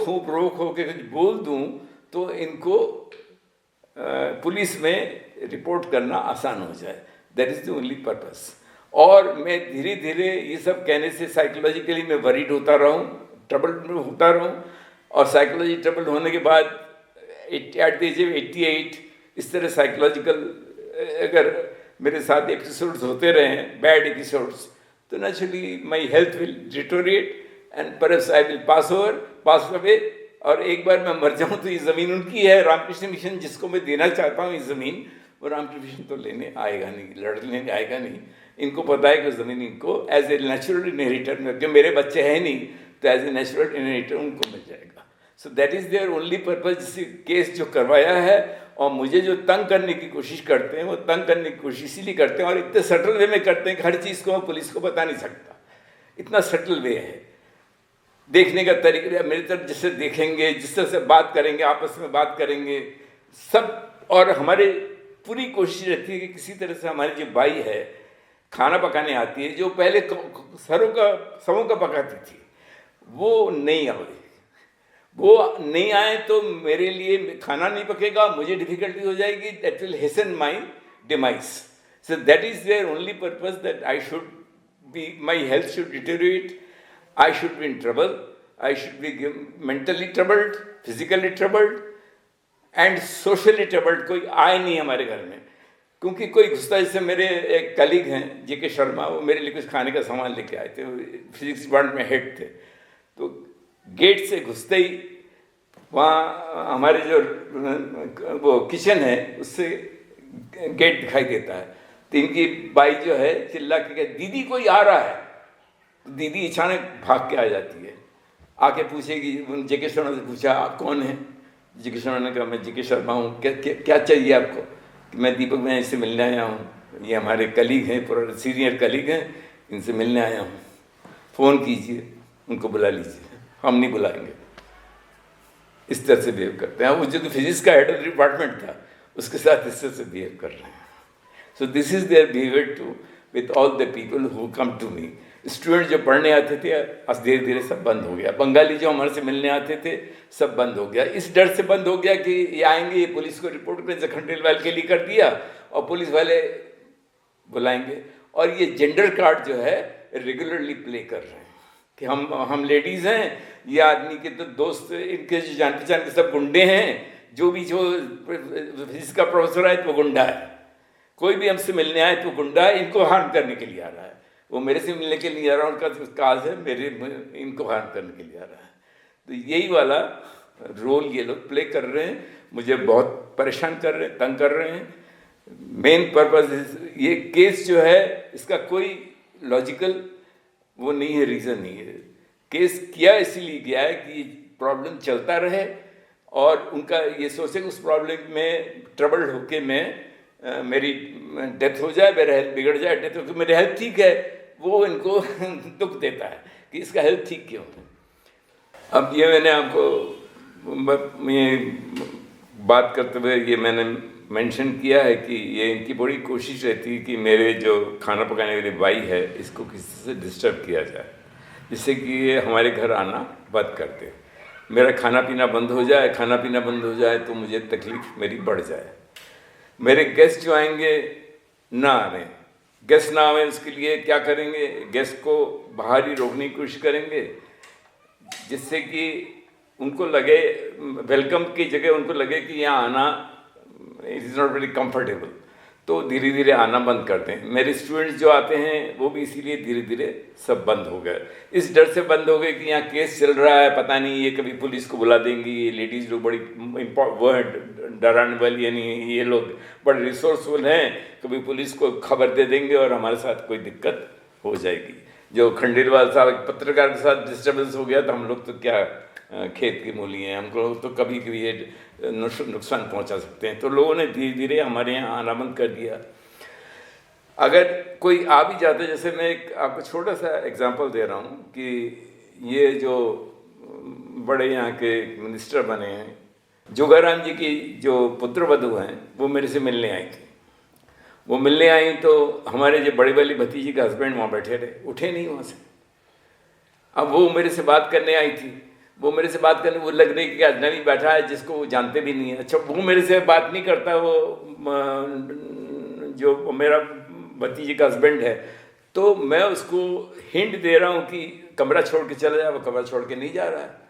होकर कुछ बोल दूं तो इनको पुलिस में रिपोर्ट करना आसान हो जाए। That is the only purpose. और मैं धीरे धीरे ये सब कहने से साइकोलॉजिकली मैं वरीड होता रहूं, ट्रबल होता रहूं, और साइकोलॉजी ट्रबल होने के बाद एट द एज ऑफ 88 इस तरह साइकोलॉजिकल अगर मेरे साथ एपिसोड्स होते रहे, बैड एपिसोड्स, तो naturally my health will deteriorate and perhaps I will pass away. और एक बार मैं मर जाऊं तो ये ज़मीन उनकी है, रामकृष्ण मिशन जिसको मैं देना चाहता हूँ ये ज़मीन, वो रामकृष्ण मिशन तो लेने आएगा नहीं, लेने आएगा नहीं। इनको पता है कि ज़मीन इनको एज ए नेचुरल इनहेरिटर में, जो मेरे बच्चे हैं नहीं तो एज ए नेचुरल इनहेरिटर उनको मिल जाएगा। So that is their only purpose. जिससे केस जो करवाया है और मुझे जो तंग करने की कोशिश करते हैं, वो तंग करने की कोशिश इसीलिए करते हैं और इतने सटल वे में करते हैं कि हर चीज़ को मैं पुलिस को बता नहीं सकता, इतना सटल वे है देखने का तरीका। मेरी तरफ जिससे देखेंगे, जिस तरह से बात करेंगे, आपस में बात करेंगे सब, और हमारे पूरी कोशिश रहती है कि किसी तरह से हमारी जो बाई है खाना पकाने आती है, जो पहले सबों का पकाती थी, वो नहीं आए, वो नहीं आए तो मेरे लिए खाना नहीं पकेगा, मुझे डिफिकल्टी हो जाएगी, that will hasten my demise. So that is their only purpose, that I should be, my health should deteriorate, I should be in trouble, I should be mentally troubled, physically troubled and socially troubled। कोई आए नहीं हमारे घर में, क्योंकि कोई घुसता, जैसे मेरे एक कलीग हैं JK शर्मा, वो मेरे लिए कुछ खाने का सामान लेके आए थे, फिजिक्स डिपार्टमेंट में हेड थे। तो गेट से घुसते ही वहाँ हमारे जो वो किचन है उससे गेट दिखाई देता है, तो इनकी बाई जो है चिल्ला के दीदी कोई आ रहा है। दीदी अचानक भाग के आ जाती है, आके पूछेगी, JK शर्मा से पूछा आप कौन हैं, JK शर्मा ने कहा मैं JK शर्मा हूँ, क्या चाहिए आपको, कि मैं दीपक मैं इससे मिलने आया हूँ, ये हमारे कलीग हैं, पूरा सीनियर कलीग हैं, इनसे मिलने आया हूँ, फ़ोन कीजिए, उनको बुला लीजिए, हम नहीं बुलाएंगे। इस तरह से बिहेव करते हैं। वो जो फिजिक्स का हेड ऑफ डिपार्टमेंट था उसके साथ इस तरह से बिहेव कर रहे हैं। So this is their behaviour to with all the people who come to me. Student जो पढ़ने आते थे अब धीरे धीरे सब बंद हो गया, बंगाली जो हमारे से मिलने आते थे सब बंद हो गया। इस डर से बंद हो गया कि ये आएंगे, ये पुलिस को रिपोर्ट करें, खंडेलवाल के लिए कर दिया और पुलिस वाले बुलाएंगे। और ये जेंडर कार्ड जो है रेगुलरली प्ले कर रहे हैं कि हम लेडीज़ हैं, ये आदमी के तो दोस्त, इनके जो जान पहचान के सब गुंडे हैं, जो फिजिक्स का प्रोफेसर आए तो गुंडा है, कोई भी हमसे मिलने आए तो गुंडा है, इनको हार्म करने के लिए आ रहा है। वो मेरे से मिलने के लिए आ रहा है, उनका काज है इनको हार्म करने के लिए आ रहा है। तो यही वाला रोल ये लोग प्ले कर रहे हैं, मुझे बहुत परेशान कर रहे हैं, तंग कर रहे हैं। मेन पर्पस ये केस जो है इसका कोई लॉजिकल वो नहीं है, रीज़न नहीं है। केस किया इसीलिए गया है कि प्रॉब्लम चलता रहे और उनका ये सोचे कि उस प्रॉब्लम में ट्रबल्ड होके मेरी डेथ हो जाए, मेरा हेल्थ बिगड़ जाए, डेथ हो, मेरी हेल्थ ठीक है, वो इनको दुख देता है कि इसका हेल्थ ठीक क्यों है। अब ये मैंने आपको ये बात करते हुए ये मैंने मेंशन किया है कि ये इनकी बड़ी कोशिश रहती है कि मेरे जो खाना पकाने वाली बाई है इसको किसी से डिस्टर्ब किया जाए, जिससे कि ये हमारे घर आना बंद कर दे। मेरा खाना पीना बंद हो जाए, खाना पीना बंद हो जाए तो मुझे तकलीफ मेरी बढ़ जाए। मेरे गेस्ट जो आएंगे ना आ रहे हैं, गेस्ट ना आए उसके लिए क्या करेंगे, गेस्ट को बाहर ही रोकने की कोशिश करेंगे, जिससे कि उनको लगे, वेलकम की जगह उनको लगे कि यहाँ आना it is not very comfortable, तो धीरे धीरे आना बंद करते हैं। मेरे स्टूडेंट्स जो आते हैं वो भी इसीलिए धीरे धीरे सब बंद हो गए, इस डर से बंद हो गए कि यहाँ केस चल रहा है, पता नहीं ये कभी पुलिस को बुला देंगी, ये लेडीज़ लोग बड़ी वो डराने वाली, यानी ये लोग बड़े रिसोर्सफुल हैं, कभी पुलिस को खबर दे देंगे और हमारे साथ कोई दिक्कत हो जाएगी। जो खंडेलवाल साहब पत्रकार के साथ डिस्टर्बेंस हो गया तो हम लोग तो क्या खेत की मूली हैं, हमको तो कभी कभी ये नुकसान पहुंचा सकते हैं। तो लोगों ने धीरे धीरे हमारे यहाँ आना बंद कर दिया। अगर कोई आ भी जाता है, जैसे मैं एक आपको छोटा सा एग्जांपल दे रहा हूँ कि ये जो बड़े यहाँ के मिनिस्टर बने हैं, जोगाराम जी की जो पुत्रवधू हैं वो मेरे से मिलने आई थी। वो मिलने आई तो हमारे जो बड़ी वाली भतीजी का हस्बैंड वहाँ बैठे रहे, उठे नहीं वहाँ से। अब वो मेरे से बात करने आई थी, वो मेरे से बात करने, वो लग रही कि अजनबी बैठा है जिसको वो जानते भी नहीं है। अच्छा, वो मेरे से बात नहीं करता, वो जो मेरा भतीजे का हस्बैंड है, तो मैं उसको हिंट दे रहा हूँ कि कमरा छोड़ के चला जाए, वो कमरा छोड़ के नहीं जा रहा है।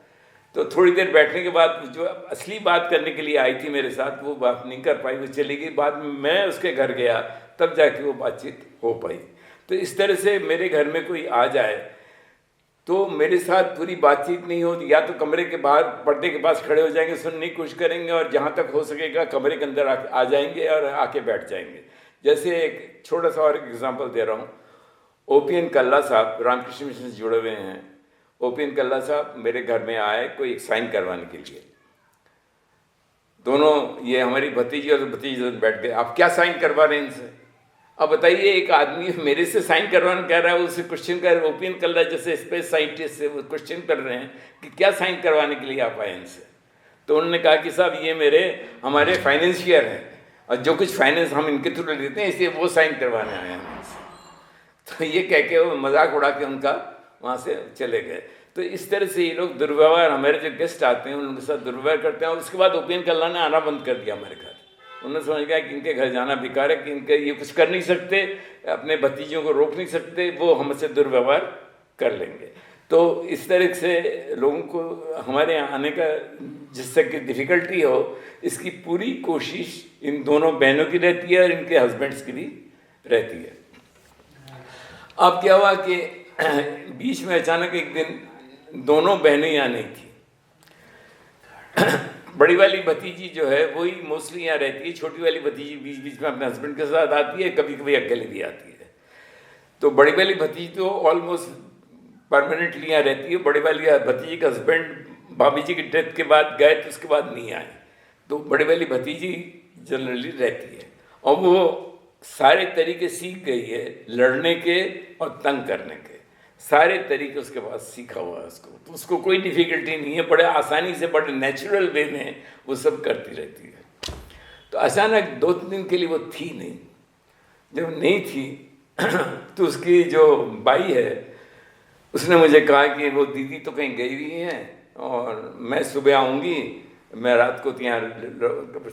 तो थोड़ी देर बैठने के बाद जो असली बात करने के लिए आई थी मेरे साथ, वो बात नहीं कर पाई, वो चली गई। बाद में मैं उसके घर गया तब जाके वो बातचीत हो पाई। तो इस तरह से मेरे घर में कोई आ जाए तो मेरे साथ पूरी बातचीत नहीं होती, या तो कमरे के बाहर पर्दे के पास खड़े हो जाएंगे, सुनने की कोशिश करेंगे, और जहाँ तक हो सकेगा कमरे के अंदर आ जाएंगे और आके बैठ जाएंगे। जैसे एक छोटा सा और एग्जांपल दे रहा हूँ, ओपीएन कल्ला साहब रामकृष्ण मिशन से जुड़े हुए हैं। ओपीएन कल्ला साहब मेरे घर में आए कोई एक साइन करवाने के लिए। दोनों ये हमारी भतीजी और भतीजी बैठ गए, आप क्या साइन करवा रहे हैं इनसे? अब बताइए, एक आदमी मेरे से साइन करवाना कह रहा है, उससे क्वेश्चन कर, ओपीएन कल्ला जैसे स्पेस साइंटिस्ट से वो क्वेश्चन कर रहे हैं कि क्या साइन करवाने के लिए आप आए इनसे? तो उन्होंने कहा कि साहब ये हमारे फाइनेंशियर हैं और जो कुछ फाइनेंस हम इनके थ्रू लेते हैं इसलिए वो साइन करवाने आए हैं हमसे। तो ये कह के वो मजाक उड़ा के उनका वहाँ से चले गए। तो इस तरह से ये लोग दुर्व्यवहार, हमारे जो गेस्ट आते हैं उनके साथ दुर्व्यवहार करते हैं। और उसके बाद ओपीएन कल्ला ने आना बंद कर दिया हमारे घर। उन्होंने समझ गया कि इनके घर जाना बेकार है, कि इनके ये कुछ कर नहीं सकते, अपने भतीजों को रोक नहीं सकते, वो हमसे दुर्व्यवहार कर लेंगे। तो इस तरह से लोगों को हमारे यहाँ आने का जिससे कि डिफ़िकल्टी हो, इसकी पूरी कोशिश इन दोनों बहनों की रहती है और इनके हस्बैंड्स की भी रहती है। अब क्या हुआ कि बीच में अचानक एक दिन दोनों बहनें यहाँ नहीं थी। बड़ी वाली भतीजी जो है वही मोस्टली यहाँ रहती है, छोटी वाली भतीजी बीच बीच में अपने हस्बैंड के साथ आती है, कभी कभी अकेले भी आती है। तो बड़ी वाली भतीजी तो ऑलमोस्ट परमानेंटली यहाँ रहती है। बड़ी वाली भतीजी का हस्बैंड भाभी जी की डेथ के बाद गए तो उसके बाद नहीं आए, तो बड़ी वाली भतीजी जनरली रहती है और वो सारे तरीके सीख गई है लड़ने के और तंग करने के, सारे तरीके उसके पास सीखा हुआ है उसको, तो उसको कोई डिफ़िकल्टी नहीं है, बड़े आसानी से बड़े नेचुरल वे में वो सब करती रहती है। तो अचानक 2-3 दिन के लिए वो थी नहीं। जब नहीं थी तो उसकी जो बाई है उसने मुझे कहा कि वो दीदी तो कहीं गई हुई हैं और मैं सुबह आऊँगी, मैं रात को तो यहाँ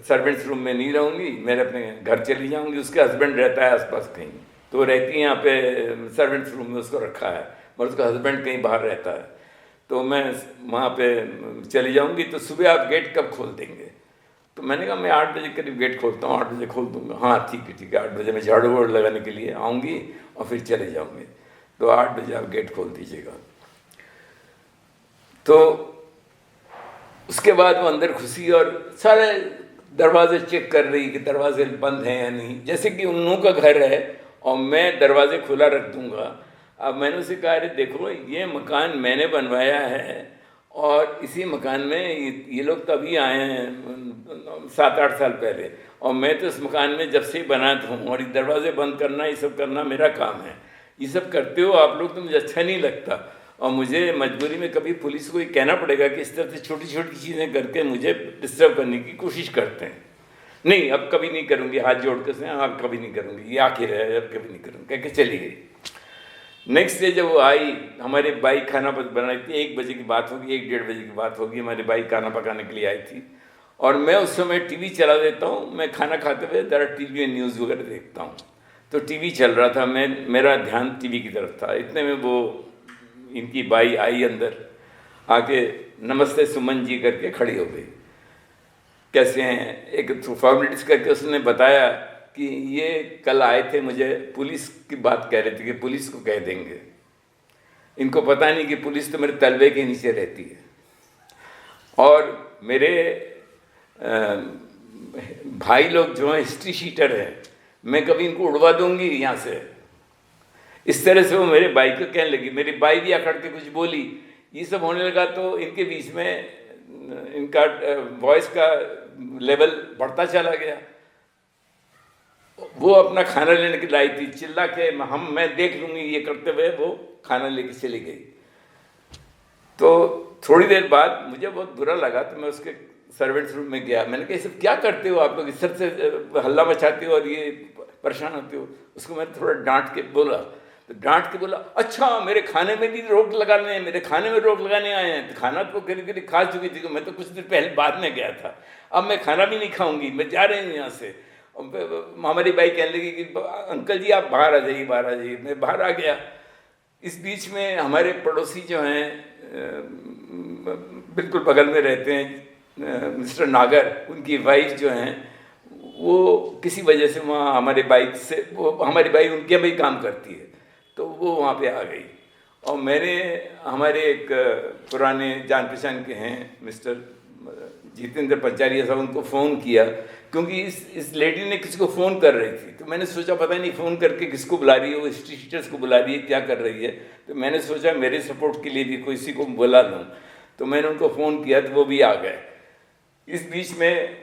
सर्वेंट्स रूम में नहीं रहूँगी, मेरे अपने घर चली जाऊँगी। उसका हस्बैंड रहता है आसपास कहीं, तो रहती है यहाँ पे सर्वेंट्स रूम में, उसको रखा है, और उसका हस्बैंड कहीं बाहर रहता है। तो मैं वहाँ पे चली जाऊँगी, तो सुबह आप गेट कब खोल देंगे? तो मैंने कहा मैं 8 बजे करीब गेट खोलता हूँ, 8 बजे खोल दूँगा। हाँ ठीक है 8 बजे मैं झाड़ू वाड़ू लगाने के लिए आऊँगी और फिर चले जाऊँगी, तो 8 बजे आप गेट खोल दीजिएगा। तो उसके बाद वो अंदर घुसी और सारे दरवाजे चेक कर रही कि दरवाजे बंद हैं या नहीं, जैसे कि उन लोगों का घर है और मैं दरवाजे खुला रख दूँगा। अब मैंने उसे कहा अरे देखो ये मकान मैंने बनवाया है और इसी मकान में ये लोग तभी आए हैं 7-8 साल पहले, और मैं तो इस मकान में जब से ही बना हूँ, और ये दरवाजे बंद करना ये सब करना मेरा काम है। ये सब करते हो आप लोग तो मुझे अच्छा नहीं लगता, और मुझे मजबूरी में कभी पुलिस को ये कहना पड़ेगा कि इस तरह से छोटी छोटी चीज़ें करके मुझे डिस्टर्ब करने की कोशिश करते हैं। नहीं अब कभी नहीं करूँगी, हाथ जोड़ कर से आप कभी नहीं करूँगी, ये आखिर है, अब कभी नहीं करूँगी कह के चली गई। नेक्स्ट डे जब वो आई, हमारे बाई खाना बनाई थी, 1 बजे की बात होगी, 1 डेढ़ बजे की बात होगी, हमारी बाई खाना पकाने के लिए आई थी। और मैं उस समय टीवी चला देता हूँ, मैं खाना खाते हुए ज़रा टीवी में न्यूज़ वगैरह देखता हूँ। तो टीवी चल रहा था, मेरा ध्यान टीवी की तरफ था। इतने में वो इनकी बाई आई अंदर, आके नमस्ते सुमन जी करके खड़ी हो गई। कैसे हैं, एक फॉर्मेलिटीज करके उसने बताया कि ये कल आए थे, मुझे पुलिस की बात कह रहे थे कि पुलिस को कह देंगे। इनको पता नहीं कि पुलिस तो मेरे तलवे के नीचे रहती है, और मेरे भाई लोग जो हैं हिस्ट्री शीटर हैं, मैं कभी इनको उड़वा दूंगी यहाँ से। इस तरह से वो मेरे भाई को कहने लगी। मेरी भाई भी आकर के कुछ बोली, ये सब होने लगा। तो इनके बीच में इनका वॉइस का लेवल बढ़ता चला गया। वो अपना खाना लेने के लाई थी, चिल्ला के मैं देख लूँगी ये करते हुए वो खाना लेके चली गई। तो थोड़ी देर बाद मुझे बहुत बुरा लगा, तो मैं उसके सर्वेंट्स रूम में गया। मैंने कहा ये सब क्या करते हो आप लोग, इस तरह से हल्ला मचाते हो और ये परेशान होते हो। उसको मैंने थोड़ा डांट के बोला, तो डांट के बोला, अच्छा मेरे खाने में भी रोक लगाने हैं, मेरे खाने में रोक लगाने आए हैं। तो खाना तो करीब खा चुकी थी, मैं तो कुछ देर पहले बाद में गया था, अब मैं खाना भी नहीं खाऊंगी, मैं जा रही हूँ यहाँ से। हमारी बाई कहने लगी कि अंकल जी आप बाहर आ जाइए, बाहर आ जाइए। मैं बाहर आ गया। इस बीच में हमारे पड़ोसी जो हैं, बिल्कुल बगल में रहते हैं, मिस्टर नागर, उनकी वाइफ जो हैं, वो किसी वजह से वहाँ हमारे बाइक से, वो हमारी बाइक उनके यहाँ भी काम करती है, तो वो वहाँ पे आ गई। और मैंने हमारे एक पुराने जान पहचान के हैं मिस्टर जितेंद्र पंचारिया साहब, उनको फ़ोन किया, क्योंकि इस लेडी ने किसी को फ़ोन कर रही थी। तो मैंने सोचा पता नहीं फ़ोन करके किसको बुला रही है, वो हिस्ट्री शीटर्स को बुला रही है, क्या कर रही है। तो मैंने सोचा मेरे सपोर्ट के लिए भी किसी को बुला लूँ। तो मैंने उनको फ़ोन किया, तो वो भी आ गए। इस बीच में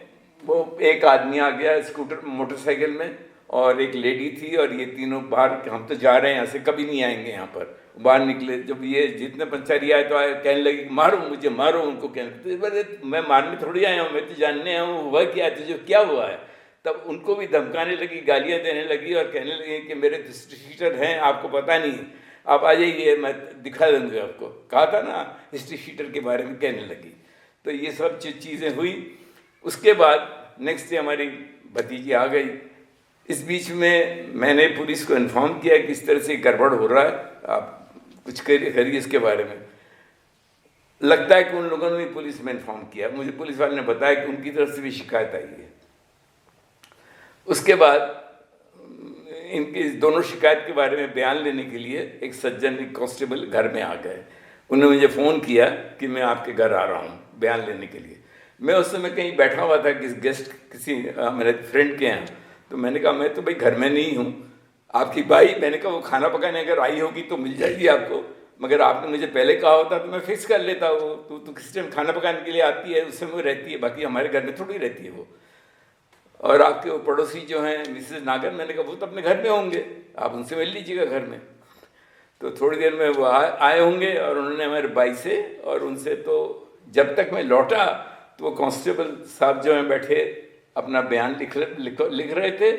वो एक आदमी आ गया स्कूटर मोटरसाइकिल में, और एक लेडी थी, और ये तीनों बाहर, हम तो जा रहे हैं यहाँ से, कभी नहीं आएंगे यहाँ पर। बाहर निकले, जब ये जितने पंचारी आए तो आए, कहने लगे मारो मुझे, मारो उनको। कहने तो मैं मारने थोड़ी आया हूँ, मैं तो जानने आया हूँ हुआ क्या, तुझे क्या हुआ है। तब उनको भी धमकाने लगी, गालियाँ देने लगी, और कहने लगी कि मेरे हिस्ट्री शीटर हैं, आपको पता नहीं, आप आ जाइए, मैं दिखा दूँगी आपको। कहा था ना हिस्ट्री शीटर के बारे में, कहने लगी। तो ये सब चीज़ें हुई। उसके बाद नेक्स्ट डे हमारी भतीजी आ गई। इस बीच में मैंने पुलिस को इन्फॉर्म किया कि इस तरह से गड़बड़ हो रहा है, आप कुछ करिए इसके बारे में। लगता है कि उन लोगों ने भी पुलिस में इन्फॉर्म किया। मुझे पुलिस वाले ने बताया कि उनकी तरफ से भी शिकायत आई है। उसके बाद इनकी दोनों शिकायत के बारे में बयान लेने के लिए एक सज्जन, एक कांस्टेबल घर में आ गए। उन्होंने मुझे फ़ोन किया कि मैं आपके घर आ रहा हूँ बयान लेने के लिए। मैं उस समय कहीं बैठा हुआ था, किसी मेरे फ्रेंड के यहाँ। तो मैंने कहा मैं तो भाई घर में नहीं हूँ, आपकी बाई, मैंने कहा वो खाना पकाने अगर आई होगी तो मिल जाएगी आपको, मगर आपने मुझे पहले कहा होता तो मैं फिक्स कर लेता। वो तू किस टाइम खाना पकाने के लिए आती है, उस समय वो रहती है, बाकी हमारे घर में थोड़ी रहती है वो। और आपके वो पड़ोसी जो हैं मिसेस नागर, मैंने कहा वो तो अपने घर में होंगे, आप उनसे मिल लीजिएगा घर में। तो थोड़ी देर में वो आए होंगे, और उन्होंने हमारे बाई से और उनसे, तो जब तक मैं लौटा तो वो कांस्टेबल साहब जो हैं बैठे अपना बयान लिख रहे थे,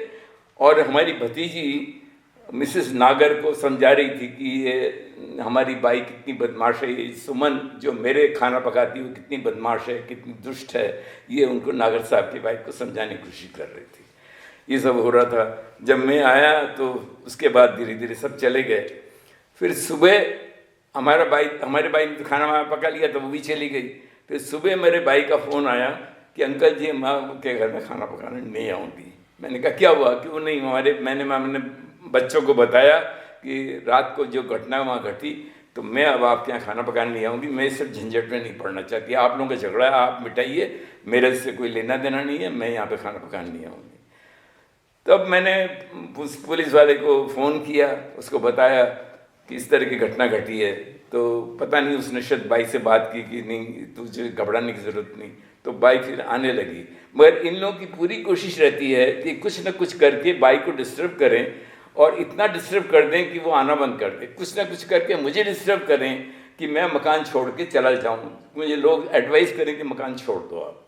और हमारी भतीजी मिसेस नागर को समझा रही थी कि ये हमारी बाई कितनी बदमाश है, ये सुमन जो मेरे खाना पकाती है वो कितनी बदमाश है, कितनी दुष्ट है। ये उनको नागर साहब की बाई को समझाने की कोशिश कर रही थी। ये सब हो रहा था। जब मैं आया तो उसके बाद धीरे धीरे सब चले गए। फिर सुबह हमारे भाई ने खाना पका लिया तो वो भी चली गई। फिर सुबह मेरे भाई का फ़ोन आया कि अंकल जी माँ के घर में खाना पकाने नहीं आऊँगी। मैंने कहा क्या हुआ, क्यों नहीं। मैंने बच्चों को बताया कि रात को जो घटना वहाँ घटी, तो मैं अब आपके यहाँ खाना पकाने नहीं आऊँगी, मैं इस सब झंझट में नहीं पड़ना चाहती। आप लोगों का झगड़ा है, आप मिटाइए, मेरे से कोई लेना देना नहीं है, मैं यहाँ पे खाना पकाने नहीं आऊँगी। तब मैंने पुलिस वाले को फ़ोन किया, उसको बताया कि इस तरह की घटना घटी है। तो पता नहीं उसने शायद बाई से बात की कि नहीं तुझे घबराने की ज़रूरत नहीं, तो बाई फिर आने लगी। मगर इन लोगों की पूरी कोशिश रहती है कि कुछ ना कुछ करके बाई को डिस्टर्ब करें, और इतना डिस्टर्ब कर दें कि वो आना बंद कर दे। कुछ ना कुछ करके मुझे डिस्टर्ब करें कि मैं मकान छोड़ के चला जाऊँ। मुझे लोग एडवाइस करें कि मकान छोड़ दो आप,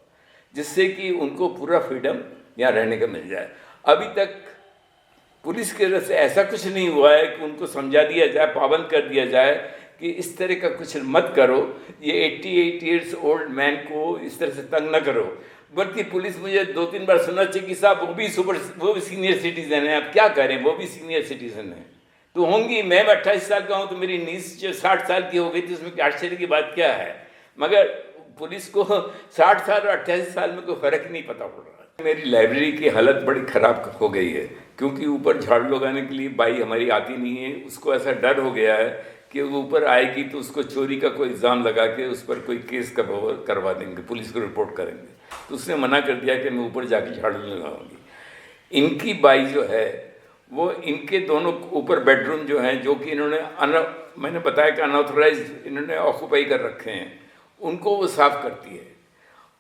जिससे कि उनको पूरा फ्रीडम यहाँ रहने का मिल जाए। अभी तक पुलिस की तरफ से ऐसा कुछ नहीं हुआ है कि उनको समझा दिया जाए, पाबंद कर दिया जाए कि इस तरह का कुछ मत करो, ये 88 ईयर्स ओल्ड मैन को इस तरह से तंग न करो। बल्कि पुलिस मुझे 2-3 बार सुनना चाहिए कि साहब वो भी सीनियर सिटीज़न है, अब क्या करें, वो भी सीनियर सिटीज़न है तो होंगी। मैं 28 साल का हूँ तो मेरी नीस जो 60 साल की हो गई थी, उसमें आश्चर्य की बात क्या है। मगर पुलिस को 60 साल और 28 साल में कोई फ़र्क नहीं पता पड़ रहा। मेरी लाइब्रेरी की हालत बड़ी ख़राब हो गई है, क्योंकि ऊपर झाड़ू लगाने के लिए बाई हमारी आती नहीं है। उसको ऐसा डर हो गया है कि वो ऊपर आएगी तो उसको चोरी का कोई इल्ज़ाम लगा के उस पर कोई केस करवा देंगे, पुलिस को रिपोर्ट करेंगे। तो उसने मना कर दिया कि मैं ऊपर जाके झाड़ू नहीं लगाऊंगी। इनकी बाई जो है वो इनके दोनों ऊपर बेडरूम जो हैं, जो कि इन्होंने मैंने बताया कि अनऑथराइज इन्होंने ऑक्यूपाई कर रखे हैं, उनको वो साफ़ करती है।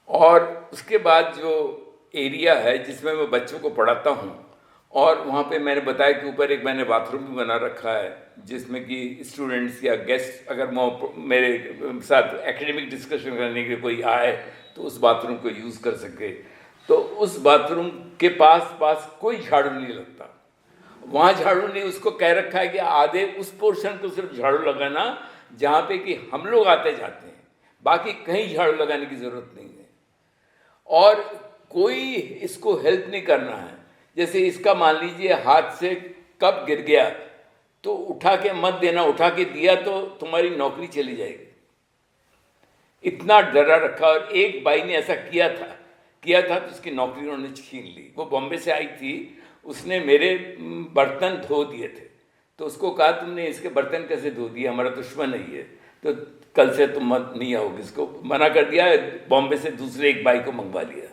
और उसके बाद जो एरिया है जिसमें मैं बच्चों को पढ़ाता हूँ, और वहाँ पे मैंने बताया कि ऊपर एक मैंने बाथरूम भी बना रखा है जिसमें कि स्टूडेंट्स या गेस्ट अगर मेरे साथ एकेडमिक डिस्कशन करने के कोई आए तो उस बाथरूम को यूज़ कर सके। तो उस बाथरूम के पास कोई झाड़ू नहीं लगता, वहाँ झाड़ू नहीं। उसको कह रखा है कि आधे उस पोर्शन को सिर्फ झाड़ू लगाना जहाँ पे कि हम लोग आते जाते हैं, बाकी कहीं झाड़ू लगाने की ज़रूरत नहीं है। और कोई इसको हेल्प नहीं करना है। जैसे इसका मान लीजिए हाथ से कप गिर गया तो उठा के मत देना, उठा के दिया तो तुम्हारी नौकरी चली जाएगी, इतना डरा रखा। और एक बाई ने ऐसा किया था तो उसकी नौकरी उन्होंने छीन ली। वो बॉम्बे से आई थी, उसने मेरे बर्तन धो दिए थे, तो उसको कहा तुमने इसके बर्तन कैसे धो दिए, हमारा दुश्मन नहीं है, तो कल से तुम मत नहीं आओगे। इसको मना कर दिया, बॉम्बे से दूसरे एक बाई को मंगवा लिया।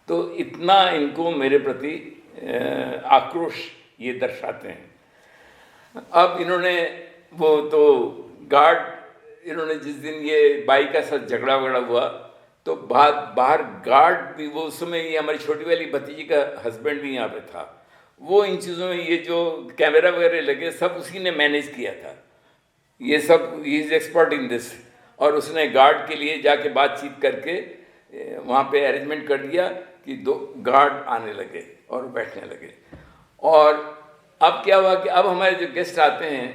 तो इतना इनको मेरे प्रति आक्रोश ये दर्शाते हैं। अब इन्होंने वो तो गार्ड, इन्होंने जिस दिन ये बाई का साथ झगड़ा वगड़ा हुआ तो बाहर गार्ड भी, वो उस समय ये हमारी छोटी वाली भतीजी का हस्बैंड भी यहाँ पे था, वो इन चीज़ों में ये जो कैमरा वगैरह लगे सब उसी ने मैनेज किया था, ये सब he is expert in this. और उसने गार्ड के लिए जाके बातचीत करके वहाँ पे अरेंजमेंट कर दिया कि 2 गार्ड आने लगे और बैठने लगे। और अब क्या हुआ कि अब हमारे जो गेस्ट आते हैं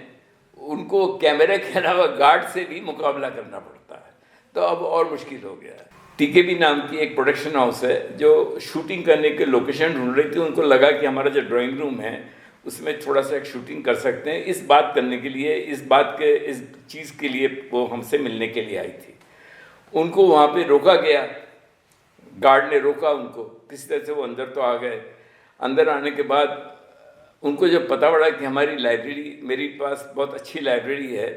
उनको कैमरे के अलावा गार्ड से भी मुकाबला करना पड़ता है, तो अब और मुश्किल हो गया है। टीकेबी नाम की एक प्रोडक्शन हाउस है जो शूटिंग करने के लोकेशन ढूंढ रही थी। उनको लगा कि हमारा जो ड्राइंग रूम है उसमें थोड़ा सा एक शूटिंग कर सकते हैं। इस बात करने के लिए, इस चीज़ के लिए वो हमसे मिलने के लिए आई थी। उनको वहाँ पे रोका गया, गार्ड ने रोका उनको, किसी तरह से वो अंदर तो आ गए। अंदर आने के बाद उनको जब पता पड़ा कि हमारी लाइब्रेरी, मेरे पास बहुत अच्छी लाइब्रेरी है,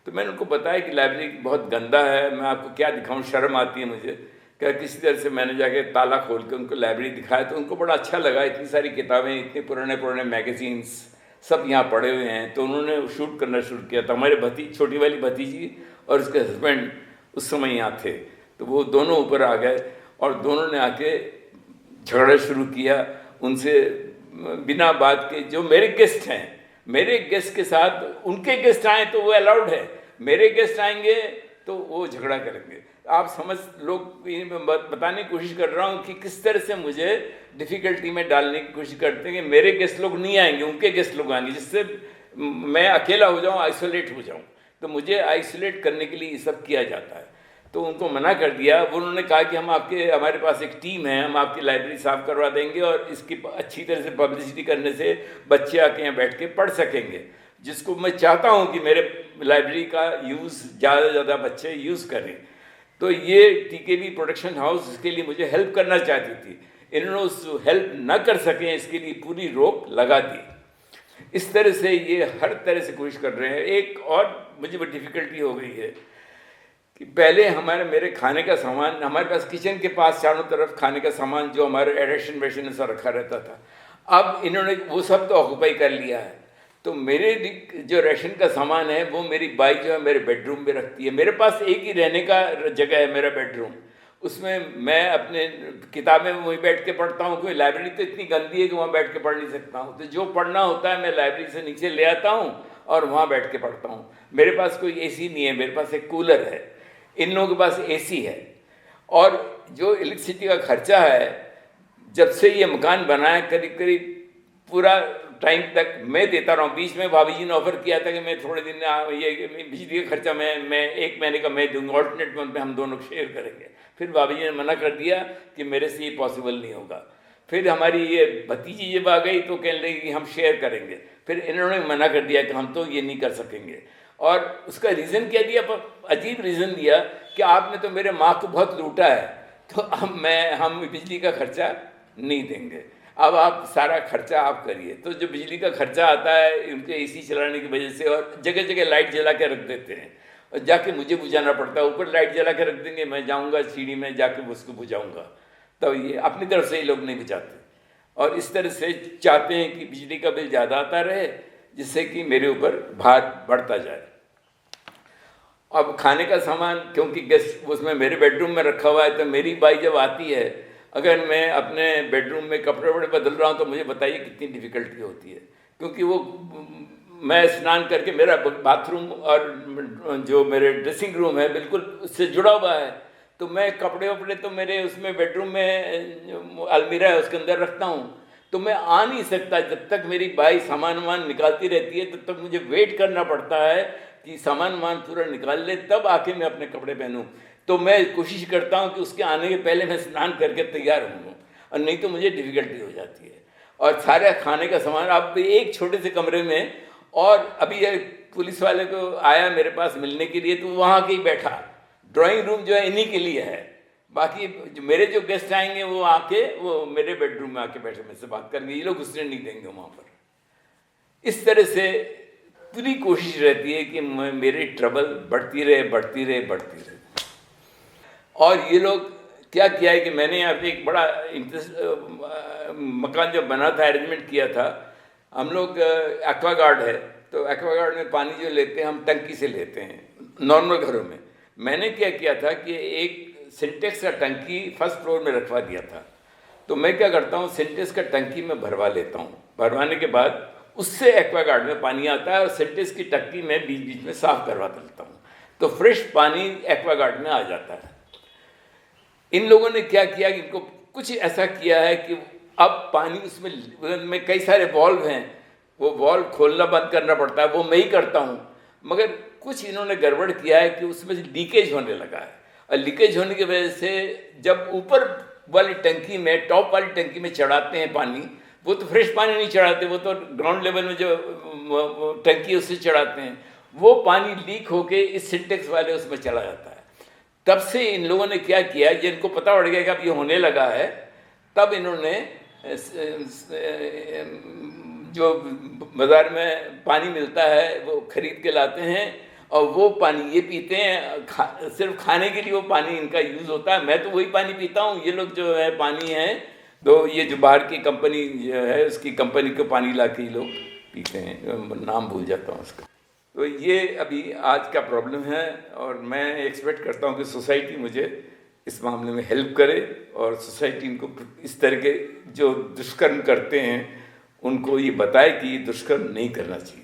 तो मैंने उनको बताया कि लाइब्रेरी बहुत गंदा है, मैं आपको क्या दिखाऊं, शर्म आती है मुझे। क्या किसी तरह से मैंने जाके ताला खोल के उनको लाइब्रेरी दिखाया तो उनको बड़ा अच्छा लगा। इतनी सारी किताबें, इतने पुराने मैगज़ीन्स सब यहाँ पड़े हुए हैं। तो उन्होंने शूट करना शुरू किया था। हमारे छोटी वाली भतीजी और उसके हस्बैंड उस समय यहाँ थे, तो वो दोनों ऊपर आ गए और दोनों ने आके झगड़ा शुरू किया उनसे बिना बात के। जो मेरे गेस्ट हैं, मेरे गेस्ट के साथ उनके गेस्ट आए तो वो अलाउड है, मेरे गेस्ट आएंगे तो वो झगड़ा करेंगे। आप समझ लोग, बताने की कोशिश कर रहा हूँ कि किस तरह से मुझे डिफ़िकल्टी में डालने की कोशिश करते हैं कि मेरे गेस्ट लोग नहीं आएंगे, उनके गेस्ट लोग आएंगे, जिससे मैं अकेला हो जाऊँ, आइसोलेट हो जाऊँ। तो मुझे आइसोलेट करने के लिए ये सब किया जाता है। तो उनको मना कर दिया। उन्होंने कहा कि हमारे पास एक टीम है, हम आपकी लाइब्रेरी साफ़ करवा देंगे और इसकी अच्छी तरह से पब्लिसिटी करने से बच्चे आके यहाँ बैठ के पढ़ सकेंगे, जिसको मैं चाहता हूँ कि मेरे लाइब्रेरी का यूज़ ज़्यादा से ज़्यादा बच्चे यूज़ करें। तो ये टीकेबी प्रोडक्शन हाउस इसके लिए मुझे हेल्प करना चाहती थी, इन्होंने उस हेल्प न कर सकें इसके लिए पूरी रोक लगा दी। इस तरह से ये हर तरह से कोशिश कर रहे हैं। एक और मुझे बड़ी डिफ़िकल्टी हो गई है कि पहले मेरे खाने का सामान, हमारे पास किचन के पास चारों तरफ खाने का सामान जो हमारे एडिशन वेशन ऐसा रखा रहता था, अब इन्होंने वो सब तो ऑक्यूपाई कर लिया है। तो मेरे जो राशन का सामान है वो मेरी बाई जो है मेरे बेडरूम में रखती है। मेरे पास एक ही रहने का जगह है, मेरा बेडरूम, उसमें मैं अपने किताबें वहीं बैठ के पढ़ता हूँ। कोई लाइब्रेरी तो इतनी गंदी है कि वहाँ बैठ के पढ़ नहीं सकता हूँ, तो जो पढ़ना होता है मैं लाइब्रेरी से नीचे ले आता हूँ और वहाँ बैठ के पढ़ता हूँ। मेरे पास कोई एसी नहीं है, मेरे पास एक कूलर है, इन लोगों के पास एसी है। और जो इलेक्ट्रिसिटी का खर्चा है, जब से ये मकान बना है करीब करीब पूरा टाइम तक मैं देता रहा हूँ। बीच में भाभी जी ने ऑफर किया था कि मैं थोड़े दिन ये बिजली का खर्चा मैं 1 महीने का मैं दूंगा, ऑल्टरनेट मंथ में हम दोनों शेयर करेंगे। फिर भाभी जी ने मना कर दिया कि मेरे से ये पॉसिबल नहीं होगा। फिर हमारी ये भतीजी जब आ गई तो कहने लगी कि हम शेयर करेंगे। फिर इन्होंने मना कर दिया कि हम तो ये नहीं कर सकेंगे। और उसका रीज़न क्या दिया, अजीब रीज़न दिया कि आपने तो मेरे माँ को बहुत लूटा है, तो अब हम बिजली का खर्चा नहीं देंगे, अब आप सारा खर्चा आप करिए। तो जो बिजली का खर्चा आता है उनके एसी चलाने की वजह से, और जगह जगह लाइट जला के रख देते हैं और जाके मुझे बुझाना पड़ता है। ऊपर लाइट जला के रख देंगे, मैं जाऊँगा सीढ़ी में जाके उसको बुझाऊँगा। तो ये अपनी तरफ से ही लोग नहीं बचाते और इस तरह से चाहते हैं कि बिजली का बिल ज़्यादा आता रहे, जिससे कि मेरे ऊपर भार बढ़ता जाए। अब खाने का सामान क्योंकि गेस्ट उसमें मेरे बेडरूम में रखा हुआ है, तो मेरी बाई जब आती है, अगर मैं अपने बेडरूम में कपड़े वपड़े बदल रहा हूँ तो मुझे बताइए कितनी डिफ़िकल्टी होती है। क्योंकि वो मैं स्नान करके, मेरा बाथरूम और जो मेरे ड्रेसिंग रूम है बिल्कुल उससे जुड़ा हुआ है, तो मैं कपड़े वपड़े तो मेरे उसमें बेडरूम में अलमीरा है उसके अंदर रखता हूँ। तो मैं आ नहीं सकता जब तक मेरी बाई सामान वामान निकालती रहती है, तब तक मुझे वेट करना पड़ता है कि सामान वामान पूरा निकाल ले तब आके मैं अपने कपड़े पहनूँ। तो मैं कोशिश करता हूँ कि उसके आने के पहले मैं स्नान करके तैयार हूँ, और नहीं तो मुझे डिफ़िकल्टी हो जाती है। और सारे खाने का सामान अब एक छोटे से कमरे में, और अभी पुलिस वाले को आया मेरे पास मिलने के लिए, तो वहाँ के ही बैठा। ड्राइंग रूम जो है इन्हीं के लिए है, बाकी मेरे जो गेस्ट आएंगे वो आके वो मेरे बेडरूम में आके बैठे मेरे से बात करेंगे, ये लोग घुसने नहीं देंगे वहाँ पर। इस तरह से पूरी कोशिश रहती है कि मेरी ट्रबल बढ़ती रहे। और ये लोग क्या किया है कि मैंने यहाँ पे एक बड़ा मकान जब बना था, अरेंजमेंट किया था, हम लोग एक्वागार्ड है, तो एक्वागार्ड में पानी जो लेते हैं हम टंकी से लेते हैं नॉर्मल घरों में। मैंने क्या किया था कि एक सिंटेक्स का टंकी फर्स्ट फ्लोर में रखवा दिया था। तो मैं क्या करता हूँ, सिंटेक्स का टंकी में भरवा लेता हूँ, भरवाने के बाद उससे एक्वागार्ड में पानी आता है और सिंटेक्स की टंकी में बीच बीच में साफ़ करवा देता हूँ, तो फ्रेश पानी एक्वागार्ड में आ जाता है। इन लोगों ने क्या किया कि इनको कुछ ऐसा किया है कि अब पानी उसमें कई सारे वॉल्व हैं, वो वॉल्व खोलना बंद करना पड़ता है, वो मैं ही करता हूँ। मगर कुछ इन्होंने गड़बड़ किया है कि उसमें लीकेज होने लगा है, और लीकेज होने की वजह से जब ऊपर वाली टंकी में, टॉप वाली टंकी में चढ़ाते हैं पानी, वो तो फ्रेश पानी नहीं चढ़ाते, वो तो ग्राउंड लेवल में जो टंकी है उससे चढ़ाते हैं, वो पानी लीक होके इस सिंटेक्स वाले उसमें चला जाता है। तब से इन लोगों ने क्या किया, जिनको पता पड़ गया कि अब ये होने लगा है, तब इन्होंने जो बाज़ार में पानी मिलता है वो ख़रीद के लाते हैं, और वो पानी ये पीते हैं। सिर्फ खाने के लिए वो पानी इनका यूज़ होता है। मैं तो वही पानी पीता हूँ, ये लोग जो है पानी है तो ये जो बाहर की कंपनी जो है उसकी कंपनी को पानी ला के ये लोग पीते हैं, नाम भूल जाता हूँ उसका। तो ये अभी आज का प्रॉब्लम है, और मैं एक्सपेक्ट करता हूँ कि सोसाइटी मुझे इस मामले में हेल्प करे, और सोसाइटी इनको इस तरह के जो दुष्कर्म करते हैं उनको ये बताए कि ये दुष्कर्म नहीं करना चाहिए।